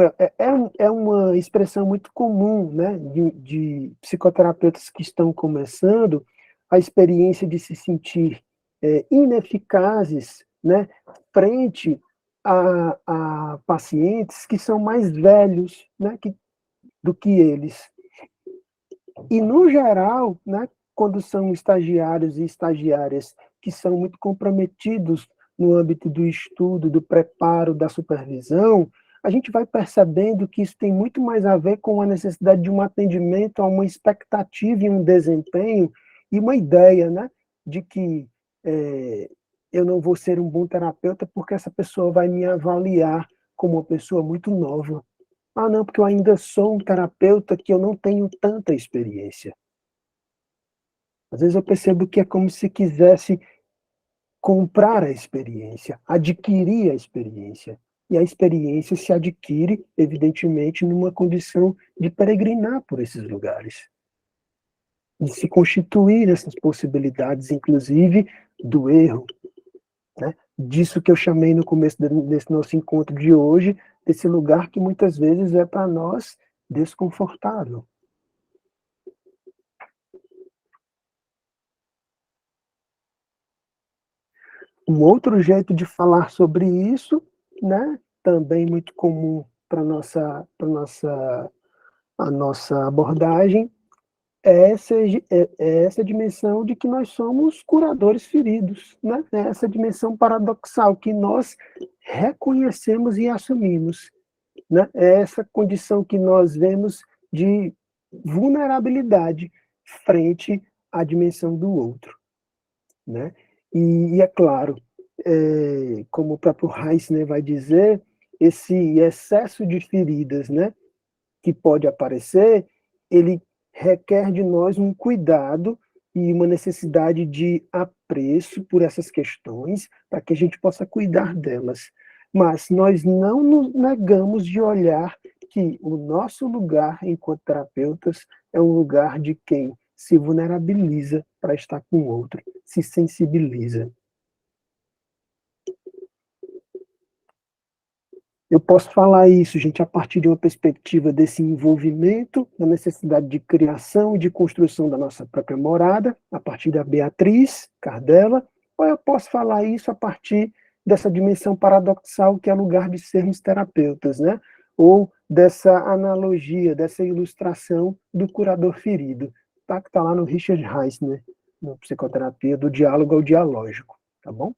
é uma expressão muito comum, né, de psicoterapeutas que estão começando a experiência de se sentir ineficazes, né, frente a pacientes que são mais velhos, né, do que eles. E, no geral, né, quando são estagiários e estagiárias que são muito comprometidos no âmbito do estudo, do preparo, da supervisão, a gente vai percebendo que isso tem muito mais a ver com a necessidade de um atendimento a uma expectativa e um desempenho e uma ideia, né, de que eu não vou ser um bom terapeuta porque essa pessoa vai me avaliar como uma pessoa muito nova. Ah, não, porque eu ainda sou um terapeuta que eu não tenho tanta experiência. Às vezes eu percebo que é como se quisesse comprar a experiência, adquirir a experiência. E a experiência se adquire, evidentemente, numa condição de peregrinar por esses lugares. De se constituir essas possibilidades, inclusive, do erro, né? Disso que eu chamei no começo desse nosso encontro de hoje, desse lugar que muitas vezes é para nós desconfortável. Um outro jeito de falar sobre isso, né, também muito comum para a nossa abordagem, é essa dimensão de que nós somos curadores feridos, né? É essa dimensão paradoxal que nós reconhecemos e assumimos, né? É essa condição que nós vemos de vulnerabilidade frente à dimensão do outro, né? E é claro, como o próprio Reis, né, vai dizer, esse excesso de feridas, né, que pode aparecer, ele requer de nós um cuidado e uma necessidade de apreço por essas questões, para que a gente possa cuidar delas. Mas nós não nos negamos de olhar que o nosso lugar enquanto terapeutas é um lugar de quem se vulnerabiliza para estar com o outro, se sensibiliza. Eu posso falar isso, gente, a partir de uma perspectiva desse envolvimento, da necessidade de criação e de construção da nossa própria morada, a partir da Beatriz Cardella, ou eu posso falar isso a partir dessa dimensão paradoxal que é lugar de sermos terapeutas, né? Ou dessa analogia, dessa ilustração do curador ferido, tá? Que está lá no Richard Reisner, na Psicoterapia do Diálogo ao Dialógico, tá bom?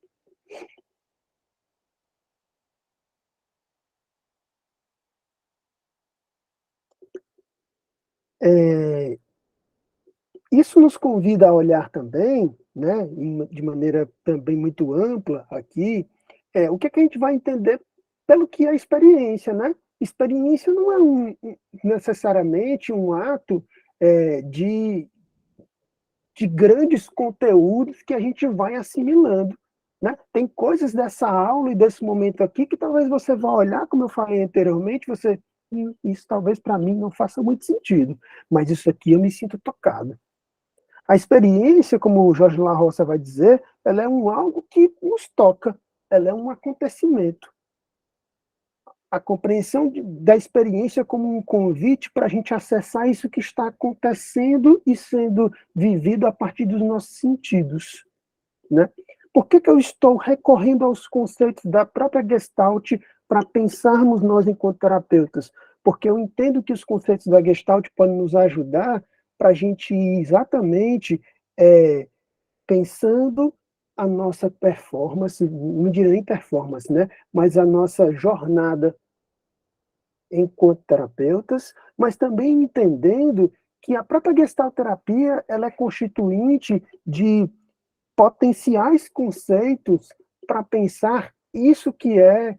Isso nos convida a olhar também, né, de maneira também muito ampla aqui, o que é que a gente vai entender pelo que é a experiência, né? Experiência não é necessariamente um ato de grandes conteúdos que a gente vai assimilando, né? Tem coisas dessa aula e desse momento aqui que talvez você vá olhar, como eu falei anteriormente, você, isso talvez para mim não faça muito sentido, mas isso aqui eu me sinto tocado. A experiência, como o Jorge La Roça vai dizer, ela é algo que nos toca, ela é um acontecimento. A compreensão da experiência como um convite para a gente acessar isso que está acontecendo e sendo vivido a partir dos nossos sentidos, né? Por que eu estou recorrendo aos conceitos da própria Gestalt para pensarmos nós enquanto terapeutas? Porque eu entendo que os conceitos da Gestalt podem nos ajudar para a gente ir exatamente pensando a nossa performance, não diria nem performance, né? Mas a nossa jornada enquanto terapeutas, mas também entendendo que a própria gestalterapia ela é constituinte de potenciais conceitos para pensar isso que é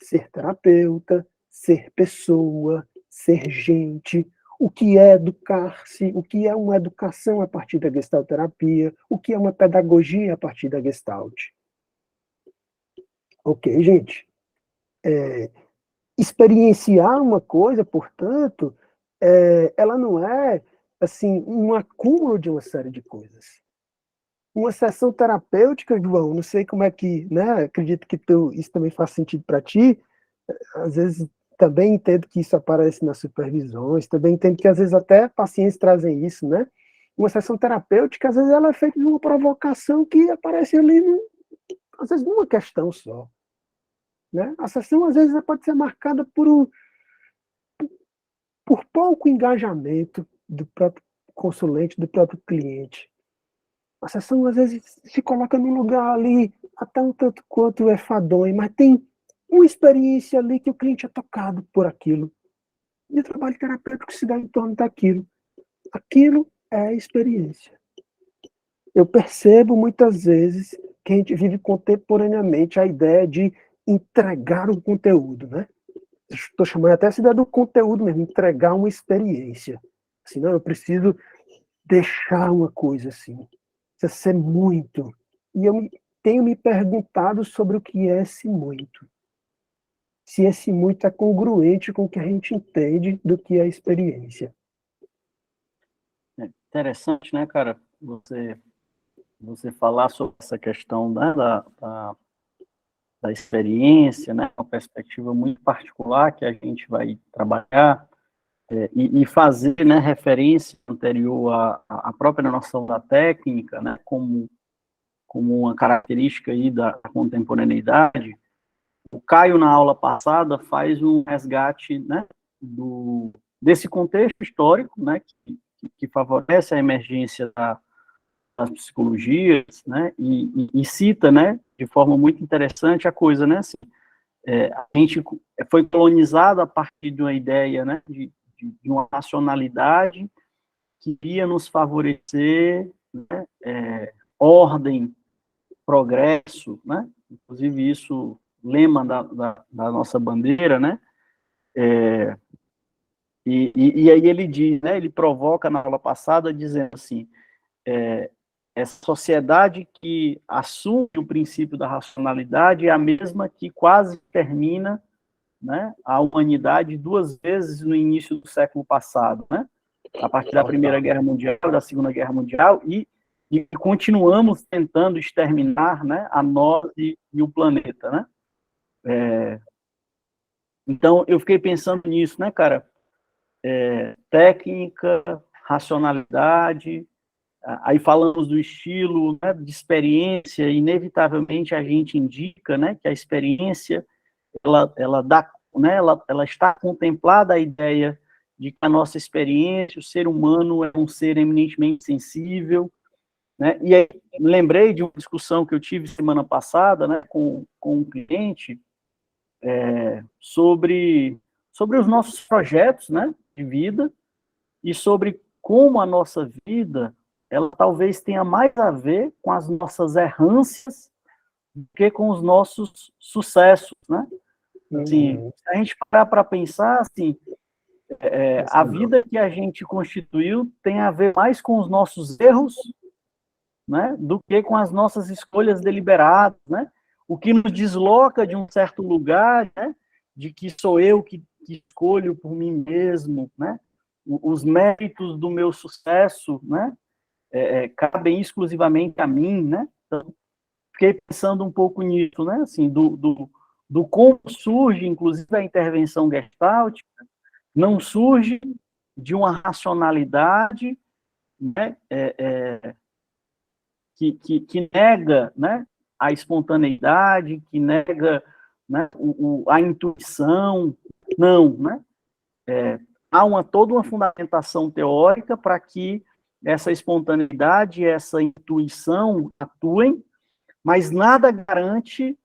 ser terapeuta, ser pessoa, ser gente, o que é educar-se, o que é uma educação a partir da gestalterapia, o que é uma pedagogia a partir da gestalt. Ok, gente? Experienciar uma coisa, portanto, ela não é assim um acúmulo de uma série de coisas. Uma sessão terapêutica, João, não sei como é que, né? Acredito que isso também faz sentido para ti. Às vezes também entendo que isso aparece nas supervisões, também entendo que às vezes até pacientes trazem isso, né? Uma sessão terapêutica, às vezes ela é feita de uma provocação que aparece ali, às vezes numa questão só, né? A sessão às vezes pode ser marcada por pouco engajamento do próprio consulente, do próprio cliente. A sessão, às vezes, se coloca num lugar ali, até um tanto quanto enfadonho, mas tem uma experiência ali que o cliente é tocado por aquilo. E o trabalho terapêutico se dá em torno daquilo. Aquilo é a experiência. Eu percebo muitas vezes que a gente vive contemporaneamente a ideia de entregar um conteúdo, né? Estou chamando até essa ideia do conteúdo mesmo, entregar uma experiência. Assim, não, eu preciso deixar uma coisa assim. Precisa ser muito. E eu tenho me perguntado sobre o que é esse muito. Se esse muito é congruente com o que a gente entende do que é a experiência. É interessante, né, cara, você falar sobre essa questão, né, da experiência, né, uma perspectiva muito particular que a gente vai trabalhar, e fazer, né, referência anterior à própria noção da técnica, né, como uma característica aí da contemporaneidade. O Caio, na aula passada, faz um resgate, né, desse contexto histórico, né, que favorece a emergência das psicologias, né, e cita, né, de forma muito interessante a coisa, né, assim, a gente foi colonizado a partir de uma ideia, né, de uma racionalidade que ia nos favorecer, né, ordem, progresso, né, inclusive isso, lema da nossa bandeira, né, e aí ele diz, né, ele provoca na aula passada dizendo assim, essa sociedade que assume o princípio da racionalidade é a mesma que quase termina, né, a humanidade 2 vezes no início do século passado, né? a partir da Primeira Guerra Mundial, da Segunda Guerra Mundial, e continuamos tentando exterminar, né, a nós e o planeta, né? Então, eu fiquei pensando nisso, né, cara? Técnica, racionalidade, aí falamos do estilo, né, de experiência, inevitavelmente a gente indica, né, que a experiência, ela dá, né, ela está contemplada a ideia de que a nossa experiência, o ser humano é um ser eminentemente sensível, né, e aí lembrei de uma discussão que eu tive semana passada, né, com um cliente, sobre os nossos projetos, né, de vida, e sobre como a nossa vida, ela talvez tenha mais a ver com as nossas errâncias do que com os nossos sucessos, né? Assim, se a gente parar para pensar, assim, a vida que a gente constituiu tem a ver mais com os nossos erros, né, do que com as nossas escolhas deliberadas, né? O que nos desloca de um certo lugar, né, de que sou eu que escolho por mim mesmo, né? Os méritos do meu sucesso, né, cabem exclusivamente a mim, né? Então, fiquei pensando um pouco nisso, né? Assim, do como surge, inclusive, a intervenção gestáltica, não surge de uma racionalidade, né, que nega, né, a espontaneidade, que nega, né, a intuição, não, né? Há toda uma fundamentação teórica para que essa espontaneidade, essa intuição atuem, mas nada garante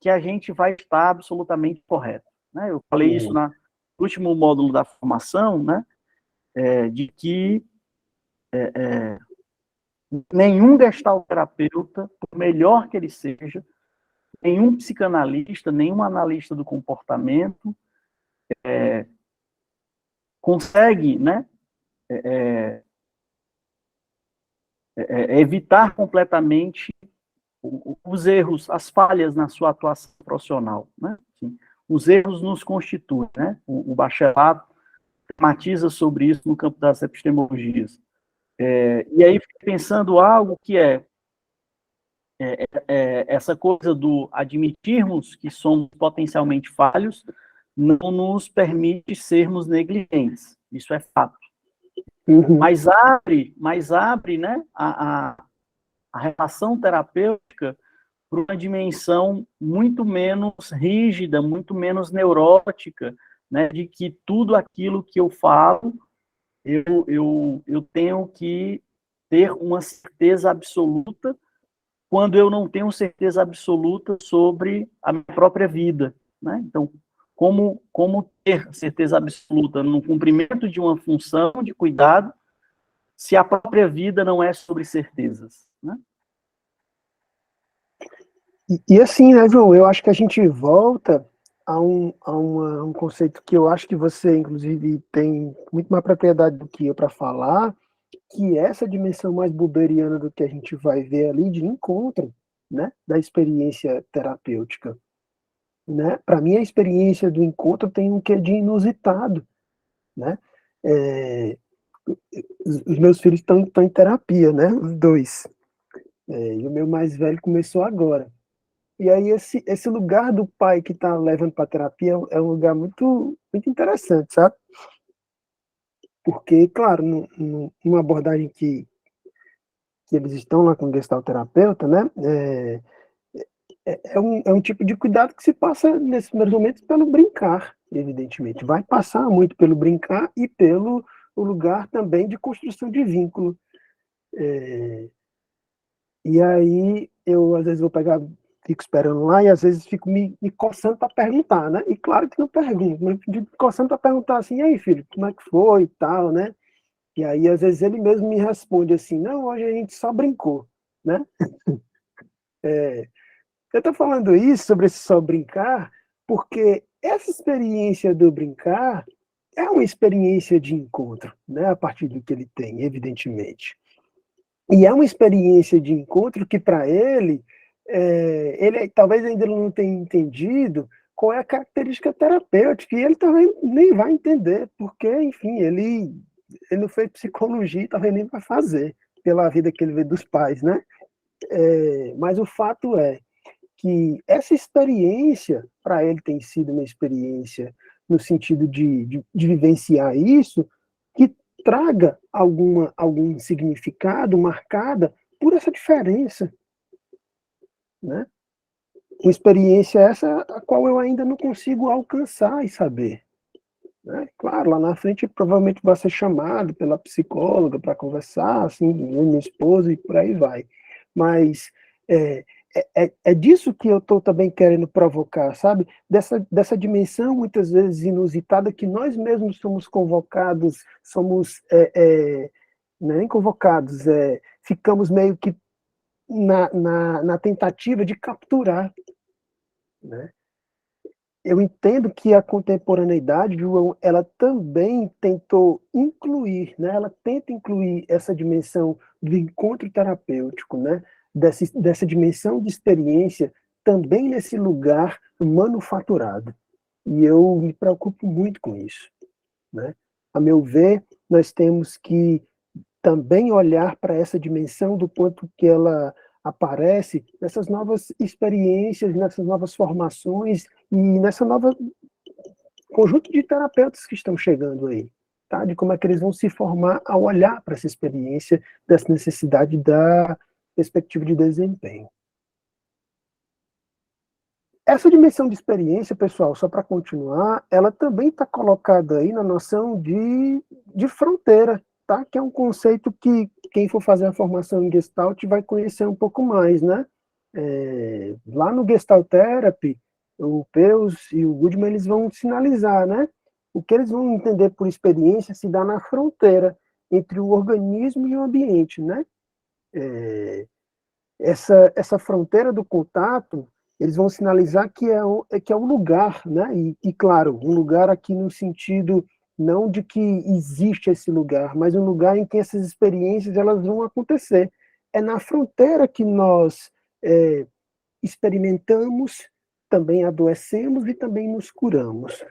que a gente vai estar absolutamente correto, né? Eu falei isso no último módulo da formação, né, de que nenhum gestalterapeuta, por melhor que ele seja, nenhum psicanalista, nenhum analista do comportamento consegue, né, evitar completamente os erros, as falhas na sua atuação profissional, né? Assim, os erros nos constituem, né? O bacharelado tematiza sobre isso no campo das epistemologias. E aí fiquei pensando algo que essa coisa do admitirmos que somos potencialmente falhos não nos permite sermos negligentes, isso é fato. Mas abre, né, a relação terapêutica para uma dimensão muito menos rígida, muito menos neurótica, né, de que tudo aquilo que eu falo, eu tenho que ter uma certeza absoluta, quando eu não tenho certeza absoluta sobre a minha própria vida, né? Então, como ter certeza absoluta no cumprimento de uma função de cuidado, se a própria vida não é sobre certezas, né? E assim, né, João, eu acho que a gente volta a um conceito que eu acho que você, inclusive, tem muito mais propriedade do que eu para falar, que é essa dimensão mais buberiana do que a gente vai ver ali de encontro, né, da experiência terapêutica. Né? Para mim, a experiência do encontro tem um quê de inusitado. Né? Os meus filhos estão em terapia, né? Os dois. E o meu mais velho começou agora. E aí esse lugar do pai que está levando para a terapia é um lugar muito, muito interessante, sabe? Porque, claro, numa abordagem que eles estão lá com o gestalterapeuta, né? É um tipo de cuidado que se passa, nesses primeiros momentos, pelo brincar, evidentemente. Vai passar muito pelo brincar e pelo o lugar também de construção de vínculo. E aí, eu, às vezes, fico esperando lá e, às vezes, fico me coçando para perguntar, né? E claro que não pergunto, mas fico coçando para perguntar assim, e aí, filho, como é que foi e tal, né? E aí, às vezes, ele mesmo me responde assim, não, hoje a gente só brincou, né? Eu estou falando isso sobre esse só brincar, porque essa experiência do brincar é uma experiência de encontro, né? A partir do que ele tem, evidentemente. E é uma experiência de encontro que, para ele talvez ainda não tenha entendido qual é a característica terapêutica, e ele também nem vai entender, porque, enfim, ele ele não fez psicologia, talvez nem vai fazer, pela vida que ele vê dos pais, né? Mas o fato é que essa experiência, para ele, tem sido uma experiência no sentido de vivenciar isso, que traga algum significado marcada por essa diferença, né? Uma experiência essa a qual eu ainda não consigo alcançar e saber, né? Claro, lá na frente provavelmente vai ser chamado pela psicóloga para conversar, assim, minha esposa e por aí vai. Mas é, é disso que eu estou também querendo provocar, sabe? Dessa dimensão, muitas vezes inusitada, que nós mesmos somos convocados, somos nem convocados, ficamos meio que na tentativa de capturar, né? Eu entendo que a contemporaneidade, João, ela também tentou incluir, né? Ela tenta incluir essa dimensão do encontro terapêutico, né? Dessa dimensão de experiência também nesse lugar manufaturado. E eu me preocupo muito com isso, né? A meu ver, nós temos que também olhar para essa dimensão do quanto que ela aparece nessas novas experiências, nessas novas formações e nessa nova conjunto de terapeutas que estão chegando aí, tá? De como é que eles vão se formar ao olhar para essa experiência, dessa necessidade da perspectiva de desempenho. Essa dimensão de experiência, pessoal, só para continuar, ela também está colocada aí na noção de fronteira, tá? Que é um conceito que quem for fazer a formação em Gestalt vai conhecer um pouco mais, né? Lá no Gestalt Therapy, o Peus e o Goodman, eles vão sinalizar, né? O que eles vão entender por experiência se dá na fronteira entre o organismo e o ambiente, né? Essa fronteira do contato, eles vão sinalizar que é um lugar, né? E, claro, um lugar aqui no sentido não de que existe esse lugar, mas um lugar em que essas experiências elas vão acontecer. É na fronteira que nós experimentamos, também adoecemos e também nos curamos,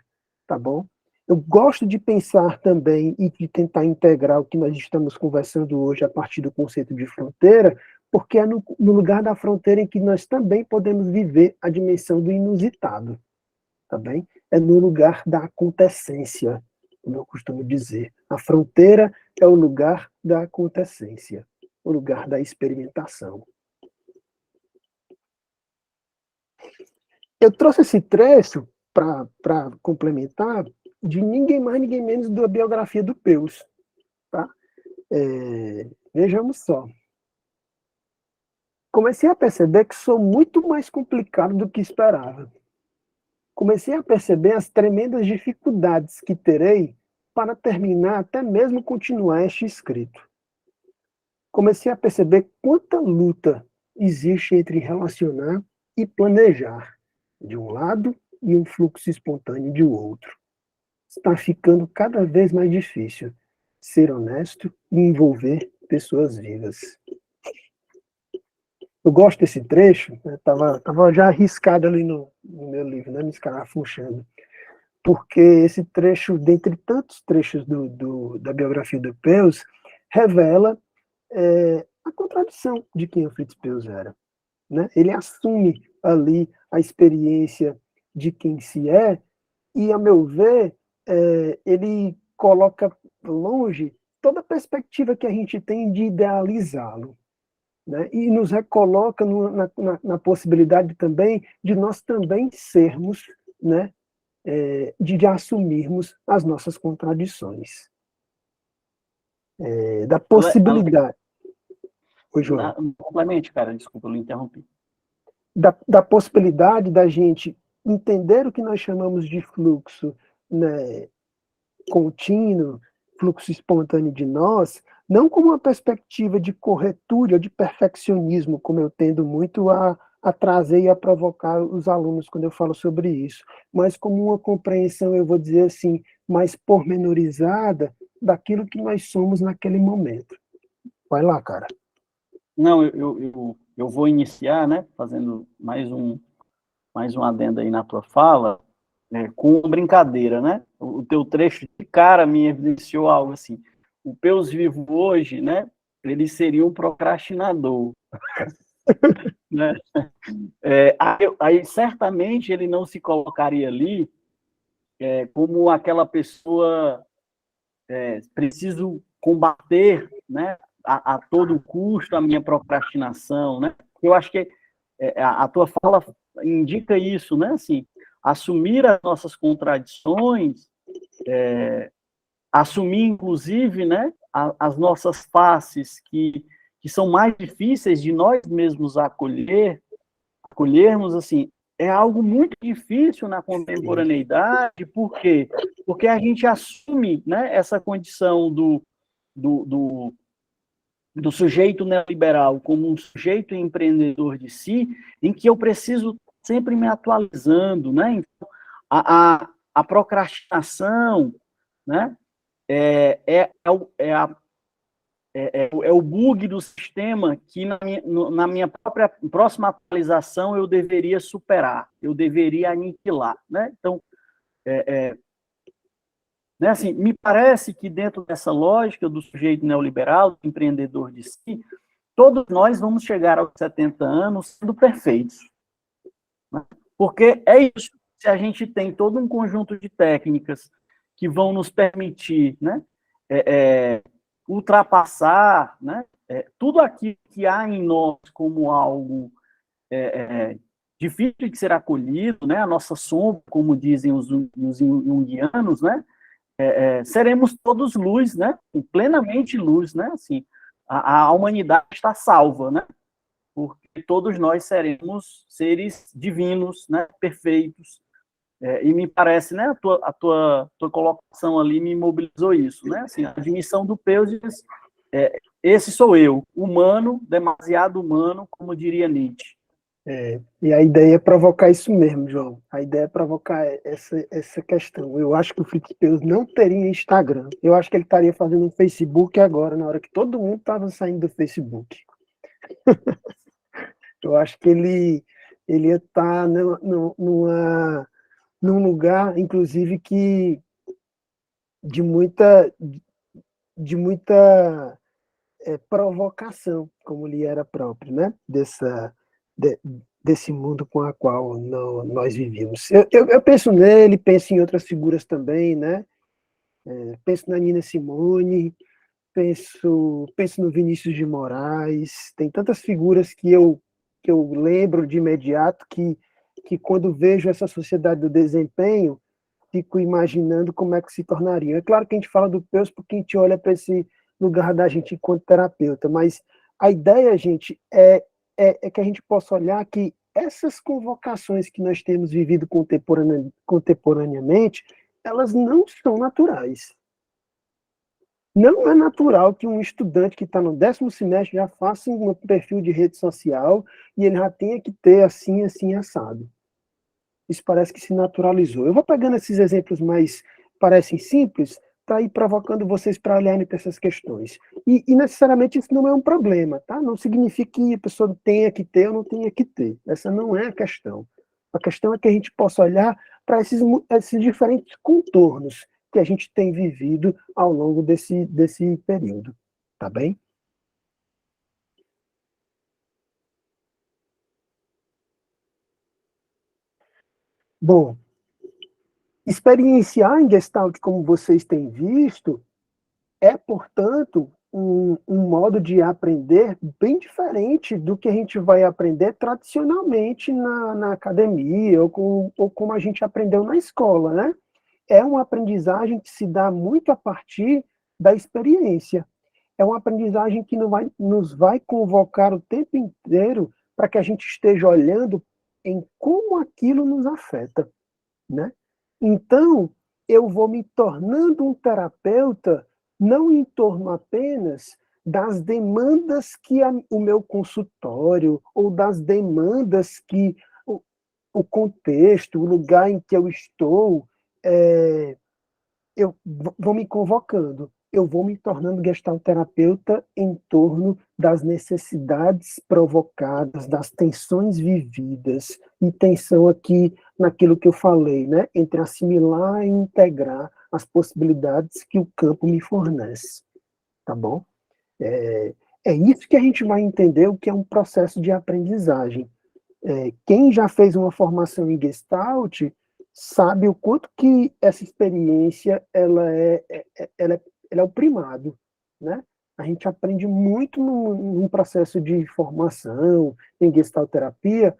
tá bom? Eu gosto de pensar também e de tentar integrar o que nós estamos conversando hoje a partir do conceito de fronteira, porque é no lugar da fronteira em que nós também podemos viver a dimensão do inusitado, tá bem? É no lugar da acontecência, como eu costumo dizer. A fronteira é o lugar da acontecência, o lugar da experimentação. Eu trouxe esse trecho para complementar de ninguém mais, ninguém menos da biografia do Peus. Tá? Vejamos só. Comecei a perceber que sou muito mais complicado do que esperava. Comecei a perceber as tremendas dificuldades que terei para terminar, até mesmo continuar este escrito. Comecei a perceber quanta luta existe entre relacionar e planejar, de um lado, e um fluxo espontâneo de outro. Está ficando cada vez mais difícil ser honesto e envolver pessoas vivas. Eu gosto desse trecho, tava já arriscado ali no meu livro, né, me escarafunchando, porque esse trecho, dentre tantos trechos da biografia do Peus, revela a contradição de quem o Fritz Peus era. Né? Ele assume ali a experiência de quem se é, e, a meu ver, ele coloca longe toda a perspectiva que a gente tem de idealizá-lo. Né? E nos recoloca na possibilidade também de nós também sermos, né? De assumirmos as nossas contradições. Da possibilidade. Oi, João. Complemente, cara, desculpa, eu interrompi. Da possibilidade da gente entender o que nós chamamos de fluxo, né, contínuo, fluxo espontâneo de nós, não como uma perspectiva de corretura, de perfeccionismo, como eu tendo muito a trazer e a provocar os alunos quando eu falo sobre isso, mas como uma compreensão, eu vou dizer assim, mais pormenorizada daquilo que nós somos naquele momento. Vai lá, cara. Não, eu vou iniciar, né, fazendo mais um adendo aí na tua fala, com brincadeira, né? O teu trecho de cara me evidenciou algo assim. o Peus vivo hoje, né, ele seria um procrastinador, né? Aí, certamente ele não se colocaria ali como aquela pessoa preciso combater, né, a todo custo a minha procrastinação, né? Eu acho que a tua fala indica isso, né? Assim, assumir as nossas contradições, assumir, inclusive, né, as nossas faces que são mais difíceis de nós mesmos acolhermos, assim, é algo muito difícil na contemporaneidade. Por quê? Porque a gente assume, né, essa condição do, do, do sujeito neoliberal como um sujeito empreendedor de si, em que eu preciso sempre me atualizando, né? Então, a procrastinação, né, é o bug do sistema que na minha própria próxima atualização eu deveria superar, eu deveria aniquilar, né? Então, né, assim, me parece que dentro dessa lógica do sujeito neoliberal, do empreendedor de si, todos nós vamos chegar aos 70 anos sendo perfeitos, né? Porque é isso, se a gente tem todo um conjunto de técnicas que vão nos permitir, né, ultrapassar, né, tudo aquilo que há em nós como algo difícil de ser acolhido, né, a nossa sombra, como dizem os junguianos, né, seremos todos luz, né, plenamente luz, né, assim, a humanidade está salva, né, porque todos nós seremos seres divinos, né, perfeitos, e me parece, né, a tua colocação ali me mobilizou isso, né, assim, a admissão do Peus diz, esse sou eu, humano, demasiado humano, como diria Nietzsche. E a ideia é provocar isso mesmo, João. A ideia é provocar essa questão. Eu acho que o Felipe Peus não teria Instagram. Eu acho que ele estaria fazendo um Facebook agora, na hora que todo mundo estava saindo do Facebook. Eu acho que ele ia estar num lugar, inclusive, de muita provocação, como lhe era próprio, né? Desse mundo com a qual nós vivíamos. Eu penso nele, penso em outras figuras também, né? Penso na Nina Simone, penso no Vinícius de Moraes, tem tantas figuras que eu lembro de imediato que quando vejo essa sociedade do desempenho, fico imaginando como é que se tornaria. É claro que a gente fala do Peus porque a gente olha para esse lugar da gente enquanto terapeuta, mas a ideia, gente, é que a gente possa olhar que essas convocações que nós temos vivido contemporaneamente, elas não são naturais. Não é natural que um estudante que está no 10º semestre já faça um perfil de rede social e ele já tenha que ter assim, assim, assado. Isso parece que se naturalizou. Eu vou pegando esses exemplos mais parecem simples para ir provocando vocês para olharem para essas questões. E necessariamente isso não é um problema, tá? Não significa que a pessoa tenha que ter ou não tenha que ter. Essa não é a questão. A questão é que a gente possa olhar para esses diferentes contornos que a gente tem vivido ao longo desse período. Tá bem? Bom, experienciar em Gestalt, como vocês têm visto, é, portanto, um modo de aprender bem diferente do que a gente vai aprender tradicionalmente na academia ou como a gente aprendeu na escola, né? É uma aprendizagem que se dá muito a partir da experiência. É uma aprendizagem que nos vai convocar o tempo inteiro para que a gente esteja olhando em como aquilo nos afeta, né? Então, eu vou me tornando um terapeuta não em torno apenas das demandas que o meu consultório ou das demandas que o contexto, o lugar em que eu estou, eu vou me convocando. Eu vou me tornando gestalterapeuta em torno das necessidades provocadas, das tensões vividas, e tensão aqui naquilo que eu falei, né? Entre assimilar e integrar as possibilidades que o campo me fornece. tá bom? É isso que a gente vai entender o que é um processo de aprendizagem. Quem já fez uma formação em Gestalt sabe o quanto que essa experiência ela é o primado, né? A gente aprende muito num processo de formação em Gestalt terapia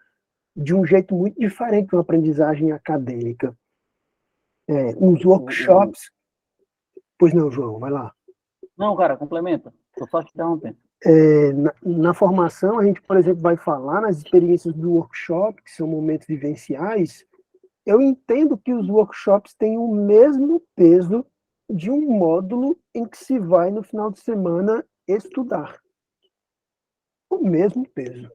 de um jeito muito diferente de uma aprendizagem acadêmica. Os workshops... Pois não, João, vai lá. Não, cara, complementa. Estou só te interrompendo. Na formação, a gente, por exemplo, vai falar nas experiências do workshop, que são momentos vivenciais. Eu entendo que os workshops têm o mesmo peso de um módulo em que se vai, no final de semana, estudar. O mesmo peso.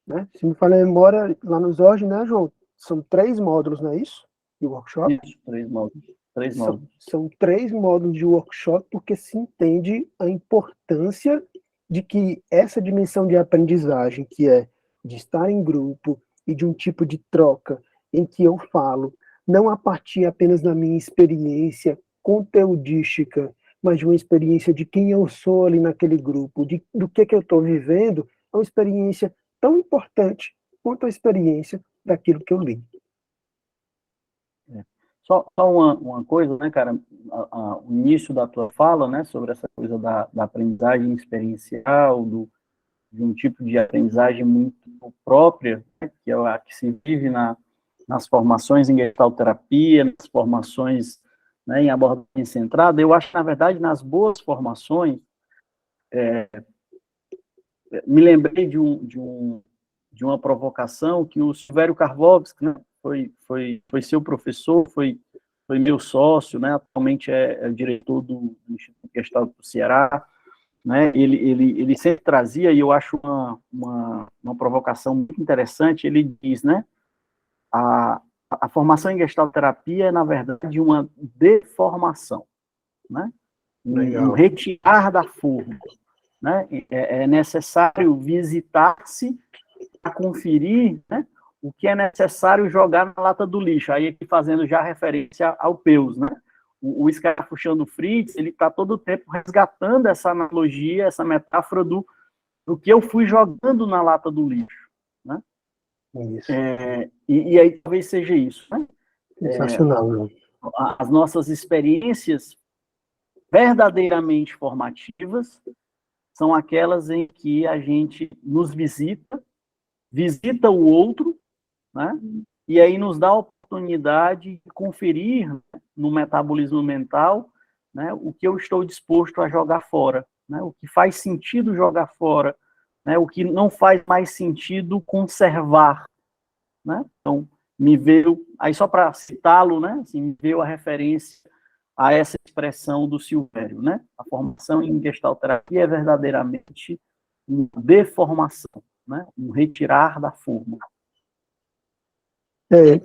Né? Se me falha a memória, lá nos hoje, né, João? São 3 módulos, não é isso? De workshop? Isso, 3 módulos. 3 módulos. São 3 módulos de workshop, porque se entende a importância de que essa dimensão de aprendizagem, que é de estar em grupo e de um tipo de troca em que eu falo, não a partir apenas da minha experiência conteudística, mas de uma experiência de quem eu sou ali naquele grupo, do que eu estou vivendo, é uma experiência tão importante quanto a experiência daquilo que eu li. Só uma coisa, né, cara, o início da tua fala, né, sobre essa coisa da aprendizagem experiencial, de um tipo de aprendizagem muito própria, né, que é a que se vive nas formações em gestalterapia, nas formações, né, em abordagem centrada. Eu acho que, na verdade, nas boas formações, me lembrei de uma provocação que o Silvério Karlovsky, né, foi seu professor, foi meu sócio, né, atualmente é o diretor do Instituto Gestalt do Ceará, né, ele sempre trazia, e eu acho uma provocação muito interessante, ele diz, né, a formação em gestalterapia é, na verdade, uma deformação, né, um retirar da forma, né, é necessário visitar-se para conferir, né, o que é necessário jogar na lata do lixo, aí aqui fazendo já referência ao Peus, né? O Escarafuchando Fritz, ele está todo o tempo resgatando essa analogia, essa metáfora do que eu fui jogando na lata do lixo, né? Isso. E aí talvez seja isso, né? Sensacional, né? As nossas experiências verdadeiramente formativas são aquelas em que a gente nos visita o outro, né? E aí nos dá a oportunidade de conferir, né, no metabolismo mental, né, o que eu estou disposto a jogar fora, né, o que faz sentido jogar fora, né, o que não faz mais sentido conservar, né? Então, me veio, aí só para citá-lo, né, assim, me veio a referência a essa expressão do Silvério, né? A formação em gestalterapia é verdadeiramente uma deformação, né? Um retirar da forma.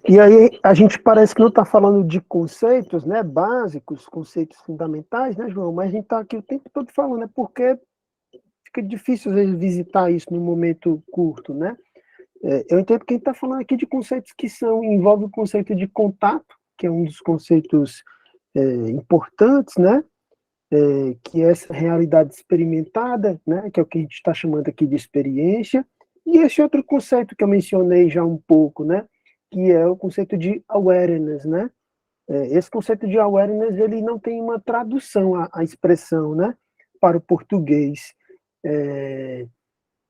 E aí a gente parece que não está falando de conceitos, né, básicos, conceitos fundamentais, né, João? Mas a gente está aqui o tempo todo falando, né, porque fica difícil às vezes visitar isso num momento curto, né? Eu entendo que a gente está falando aqui de conceitos que envolvem o conceito de contato, que é um dos conceitos importantes, né? Que é essa realidade experimentada, né? Que é o que a gente está chamando aqui de experiência, e esse outro conceito que eu mencionei já um pouco, né? Que é o conceito de awareness, né? Esse conceito de awareness, ele não tem uma tradução, a expressão, né? Para o português.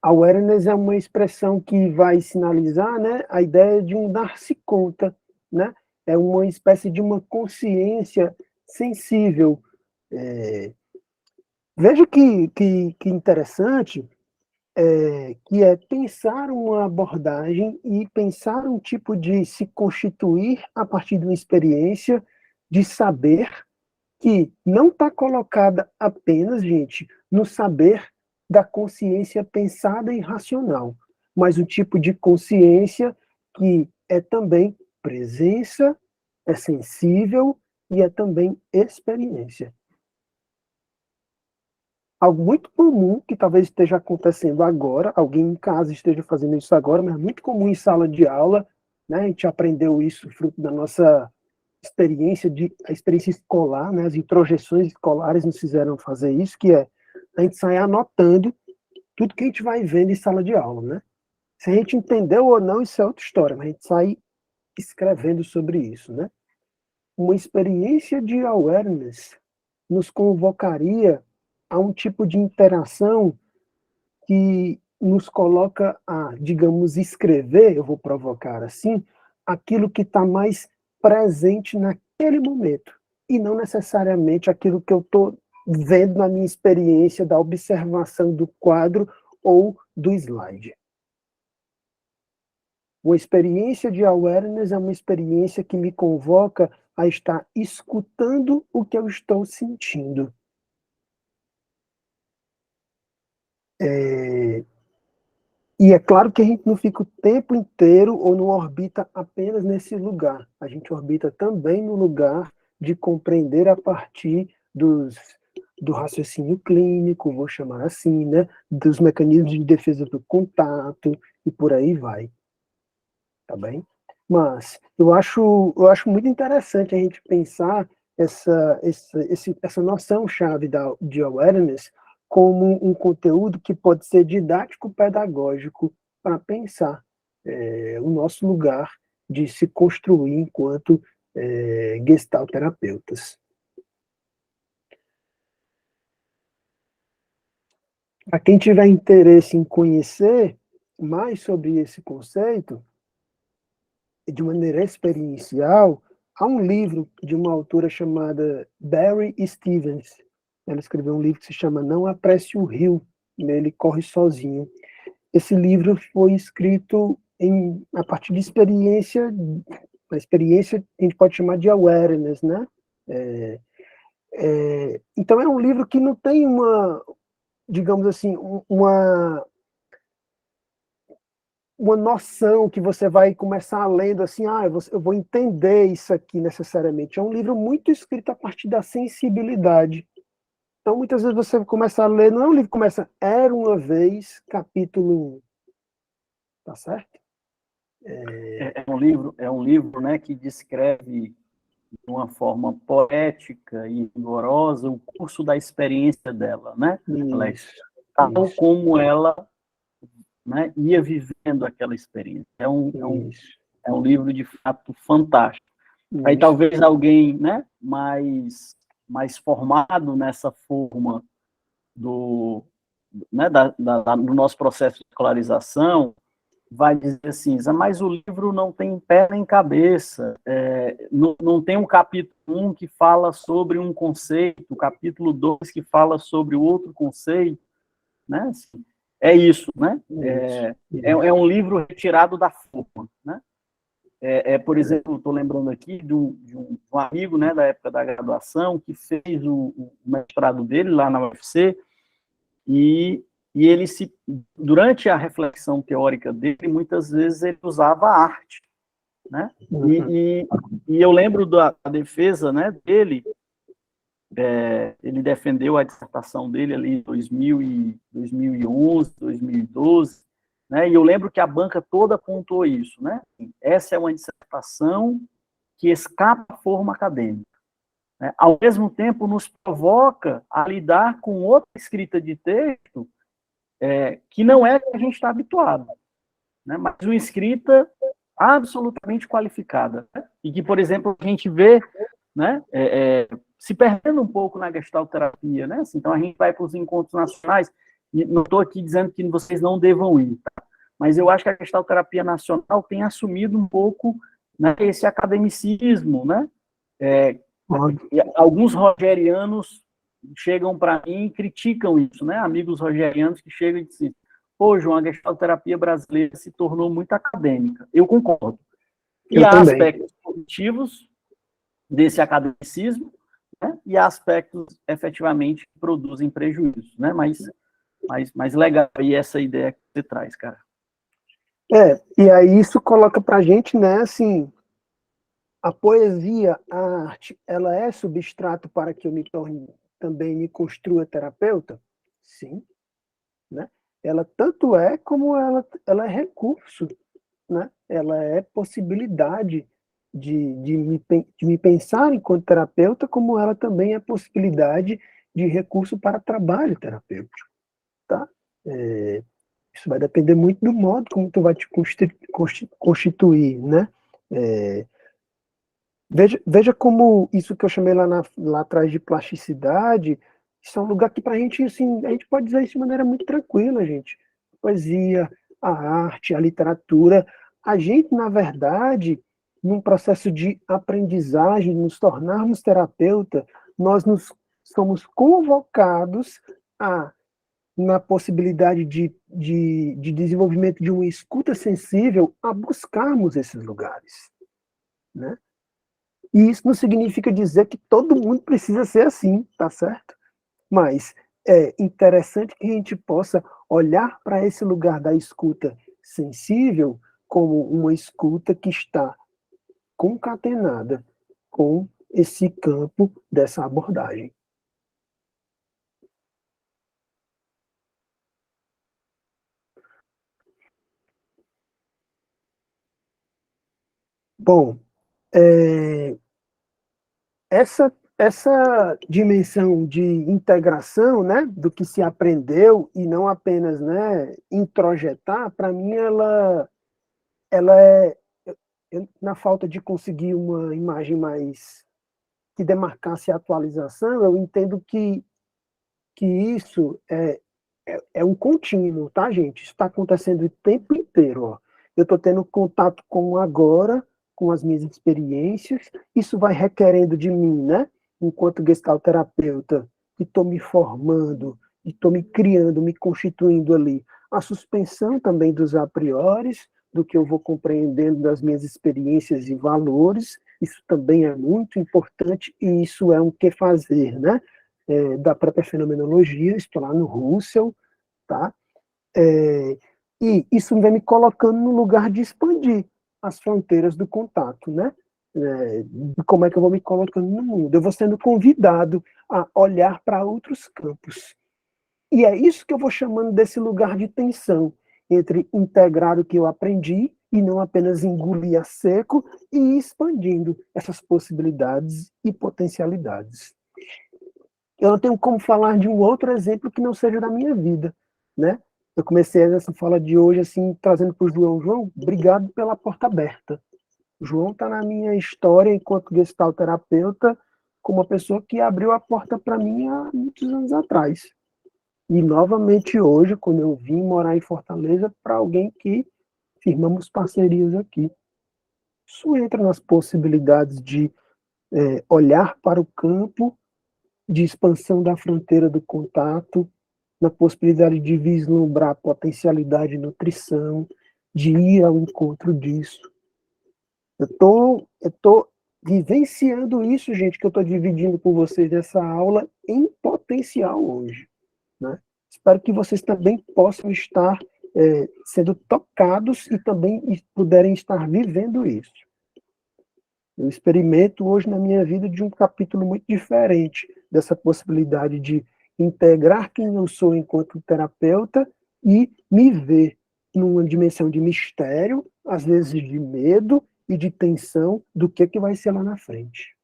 Awareness é uma expressão que vai sinalizar, né, a ideia de um dar-se conta, né? É uma espécie de uma consciência sensível. Veja que interessante, que é pensar uma abordagem e pensar um tipo de se constituir a partir de uma experiência de saber que não está colocada apenas, gente, no saber da consciência pensada e racional, mas um tipo de consciência que é também presença, é sensível e é também experiência. Algo muito comum, que talvez esteja acontecendo agora, alguém em casa esteja fazendo isso agora, mas é muito comum em sala de aula, né? A gente aprendeu isso fruto da nossa a experiência escolar, né, as introjeções escolares nos fizeram fazer isso, que é a gente sair anotando tudo que a gente vai vendo em sala de aula, né? Se a gente entendeu ou não, isso é outra história, mas a gente sai escrevendo sobre isso, né? Uma experiência de awareness nos convocaria a um tipo de interação que nos coloca a, digamos, escrever, eu vou provocar assim, aquilo que está mais presente naquele momento, e não necessariamente aquilo que eu estou vendo na minha experiência da observação do quadro ou do slide. Uma experiência de awareness é uma experiência que me convoca a estar escutando o que eu estou sentindo. E é claro que a gente não fica o tempo inteiro ou não orbita apenas nesse lugar. A gente orbita também no lugar de compreender a partir do raciocínio clínico, vou chamar assim, né? Dos mecanismos de defesa do contato e por aí vai. Tá bem? Mas eu acho muito interessante a gente pensar essa noção-chave de awareness como um conteúdo que pode ser didático-pedagógico para pensar o nosso lugar de se construir enquanto gestalterapeutas. Para quem tiver interesse em conhecer mais sobre esse conceito, de maneira experiencial, há um livro de uma autora chamada Barry Stevens. Ela escreveu um livro que se chama Não Apresse o Rio, ele corre sozinho. Esse livro foi escrito a partir de a experiência que a gente pode chamar de awareness, né? Então é um livro que não tem digamos assim, uma noção que você vai começar lendo assim, eu vou entender isso aqui necessariamente. É um livro muito escrito a partir da sensibilidade. Então, muitas vezes você começa a ler, não é um livro que começa, era uma vez, capítulo 1. Tá certo? É um livro, né, que descreve de uma forma poética e vigorosa o curso da experiência dela, né, Alex? Tal como ela, né, ia vivendo aquela experiência. É um livro, de fato, fantástico. Aí talvez alguém, né, mais formado nessa forma né, do nosso processo de escolarização, vai dizer assim, mas o livro não tem pé nem cabeça, não tem um capítulo 1 que fala sobre um conceito, o capítulo 2 que fala sobre o outro conceito, né? Assim, é isso, né? É um livro retirado da forma, né? Por exemplo, estou lembrando aqui de um amigo, né, da época da graduação, que fez o mestrado dele lá na UFC, e ele durante a reflexão teórica dele, muitas vezes ele usava a arte, né? E eu lembro da defesa, né, dele, ele defendeu a dissertação dele ali em 2011, 2012, né? E eu lembro que a banca toda apontou isso, né? Essa é uma dissertação que escapa à forma acadêmica, né? Ao mesmo tempo nos provoca a lidar com outra escrita de texto que não é que a gente está habituado, né? Mas uma escrita absolutamente qualificada, né? E que, por exemplo, a gente vê, né, se perdendo um pouco na gestalterapia, né? Assim, então a gente vai para os encontros nacionais, e não estou aqui dizendo que vocês não devam ir, tá? Mas eu acho que a gestalterapia nacional tem assumido um pouco, né, esse academicismo, né? Alguns rogerianos chegam para mim e criticam isso, né? Amigos rogerianos que chegam e dizem, pô, João, a gestalterapia brasileira se tornou muito acadêmica. Eu concordo. E há aspectos positivos desse academicismo, né? E há aspectos, efetivamente, que produzem prejuízos, né? Mas legal aí essa ideia que você traz, cara. E aí isso coloca pra gente, né, assim, a poesia, a arte, ela é substrato para que eu também me construa terapeuta? Sim, né? Ela tanto é como ela é recurso, né? Ela é possibilidade de me pensar enquanto terapeuta, como ela também é possibilidade de recurso para trabalho terapêutico, tá? Isso vai depender muito do modo como tu vai te constituir, né? Veja como isso que eu chamei lá atrás de plasticidade, isso é um lugar que para a gente, assim, a gente pode dizer isso de maneira muito tranquila, gente. A poesia, a arte, a literatura, a gente, na verdade, num processo de aprendizagem, nos tornarmos terapeuta, nós somos convocados a, na possibilidade de desenvolvimento de uma escuta sensível, a buscarmos esses lugares, né? E isso não significa dizer que todo mundo precisa ser assim, tá certo? Mas é interessante que a gente possa olhar para esse lugar da escuta sensível como uma escuta que está concatenada com esse campo dessa abordagem. Bom, essa dimensão de integração, né, do que se aprendeu e não apenas, né, introjetar, para mim ela é, na falta de conseguir uma imagem mais que demarcasse a atualização, eu entendo que isso é um contínuo, tá, gente? Isso está acontecendo o tempo inteiro, ó. Eu estou tendo contato com o agora, com as minhas experiências, isso vai requerendo de mim, né, enquanto gestalterapeuta, que estou me formando, e estou me criando, me constituindo ali, a suspensão também dos a priores, do que eu vou compreendendo das minhas experiências e valores, isso também é muito importante, e isso é um que fazer, né, da própria fenomenologia, estou lá no Russell, tá? E isso vem me colocando no lugar de expandir as fronteiras do contato, né? De como é que eu vou me colocando no mundo. Eu vou sendo convidado a olhar para outros campos. E é isso que eu vou chamando desse lugar de tensão entre integrar o que eu aprendi e não apenas engolir a seco e ir expandindo essas possibilidades e potencialidades. Eu não tenho como falar de um outro exemplo que não seja da minha vida, né? Eu comecei essa fala de hoje, assim, trazendo para o João. João, obrigado pela porta aberta. O João está na minha história enquanto gestalterapeuta como uma pessoa que abriu a porta para mim há muitos anos atrás. E, novamente, hoje, quando eu vim morar em Fortaleza, para alguém que firmamos parcerias aqui. Isso entra nas possibilidades de olhar para o campo, de expansão da fronteira do contato, na possibilidade de vislumbrar a potencialidade de nutrição, de ir ao encontro disso. Eu tô vivenciando isso, gente, que eu estou dividindo com vocês nessa aula em potencial hoje, né? Espero que vocês também possam estar sendo tocados e também puderem estar vivendo isso. Eu experimento hoje na minha vida de um capítulo muito diferente dessa possibilidade de integrar quem eu sou enquanto terapeuta e me ver numa dimensão de mistério, às vezes de medo e de tensão do que vai ser lá na frente.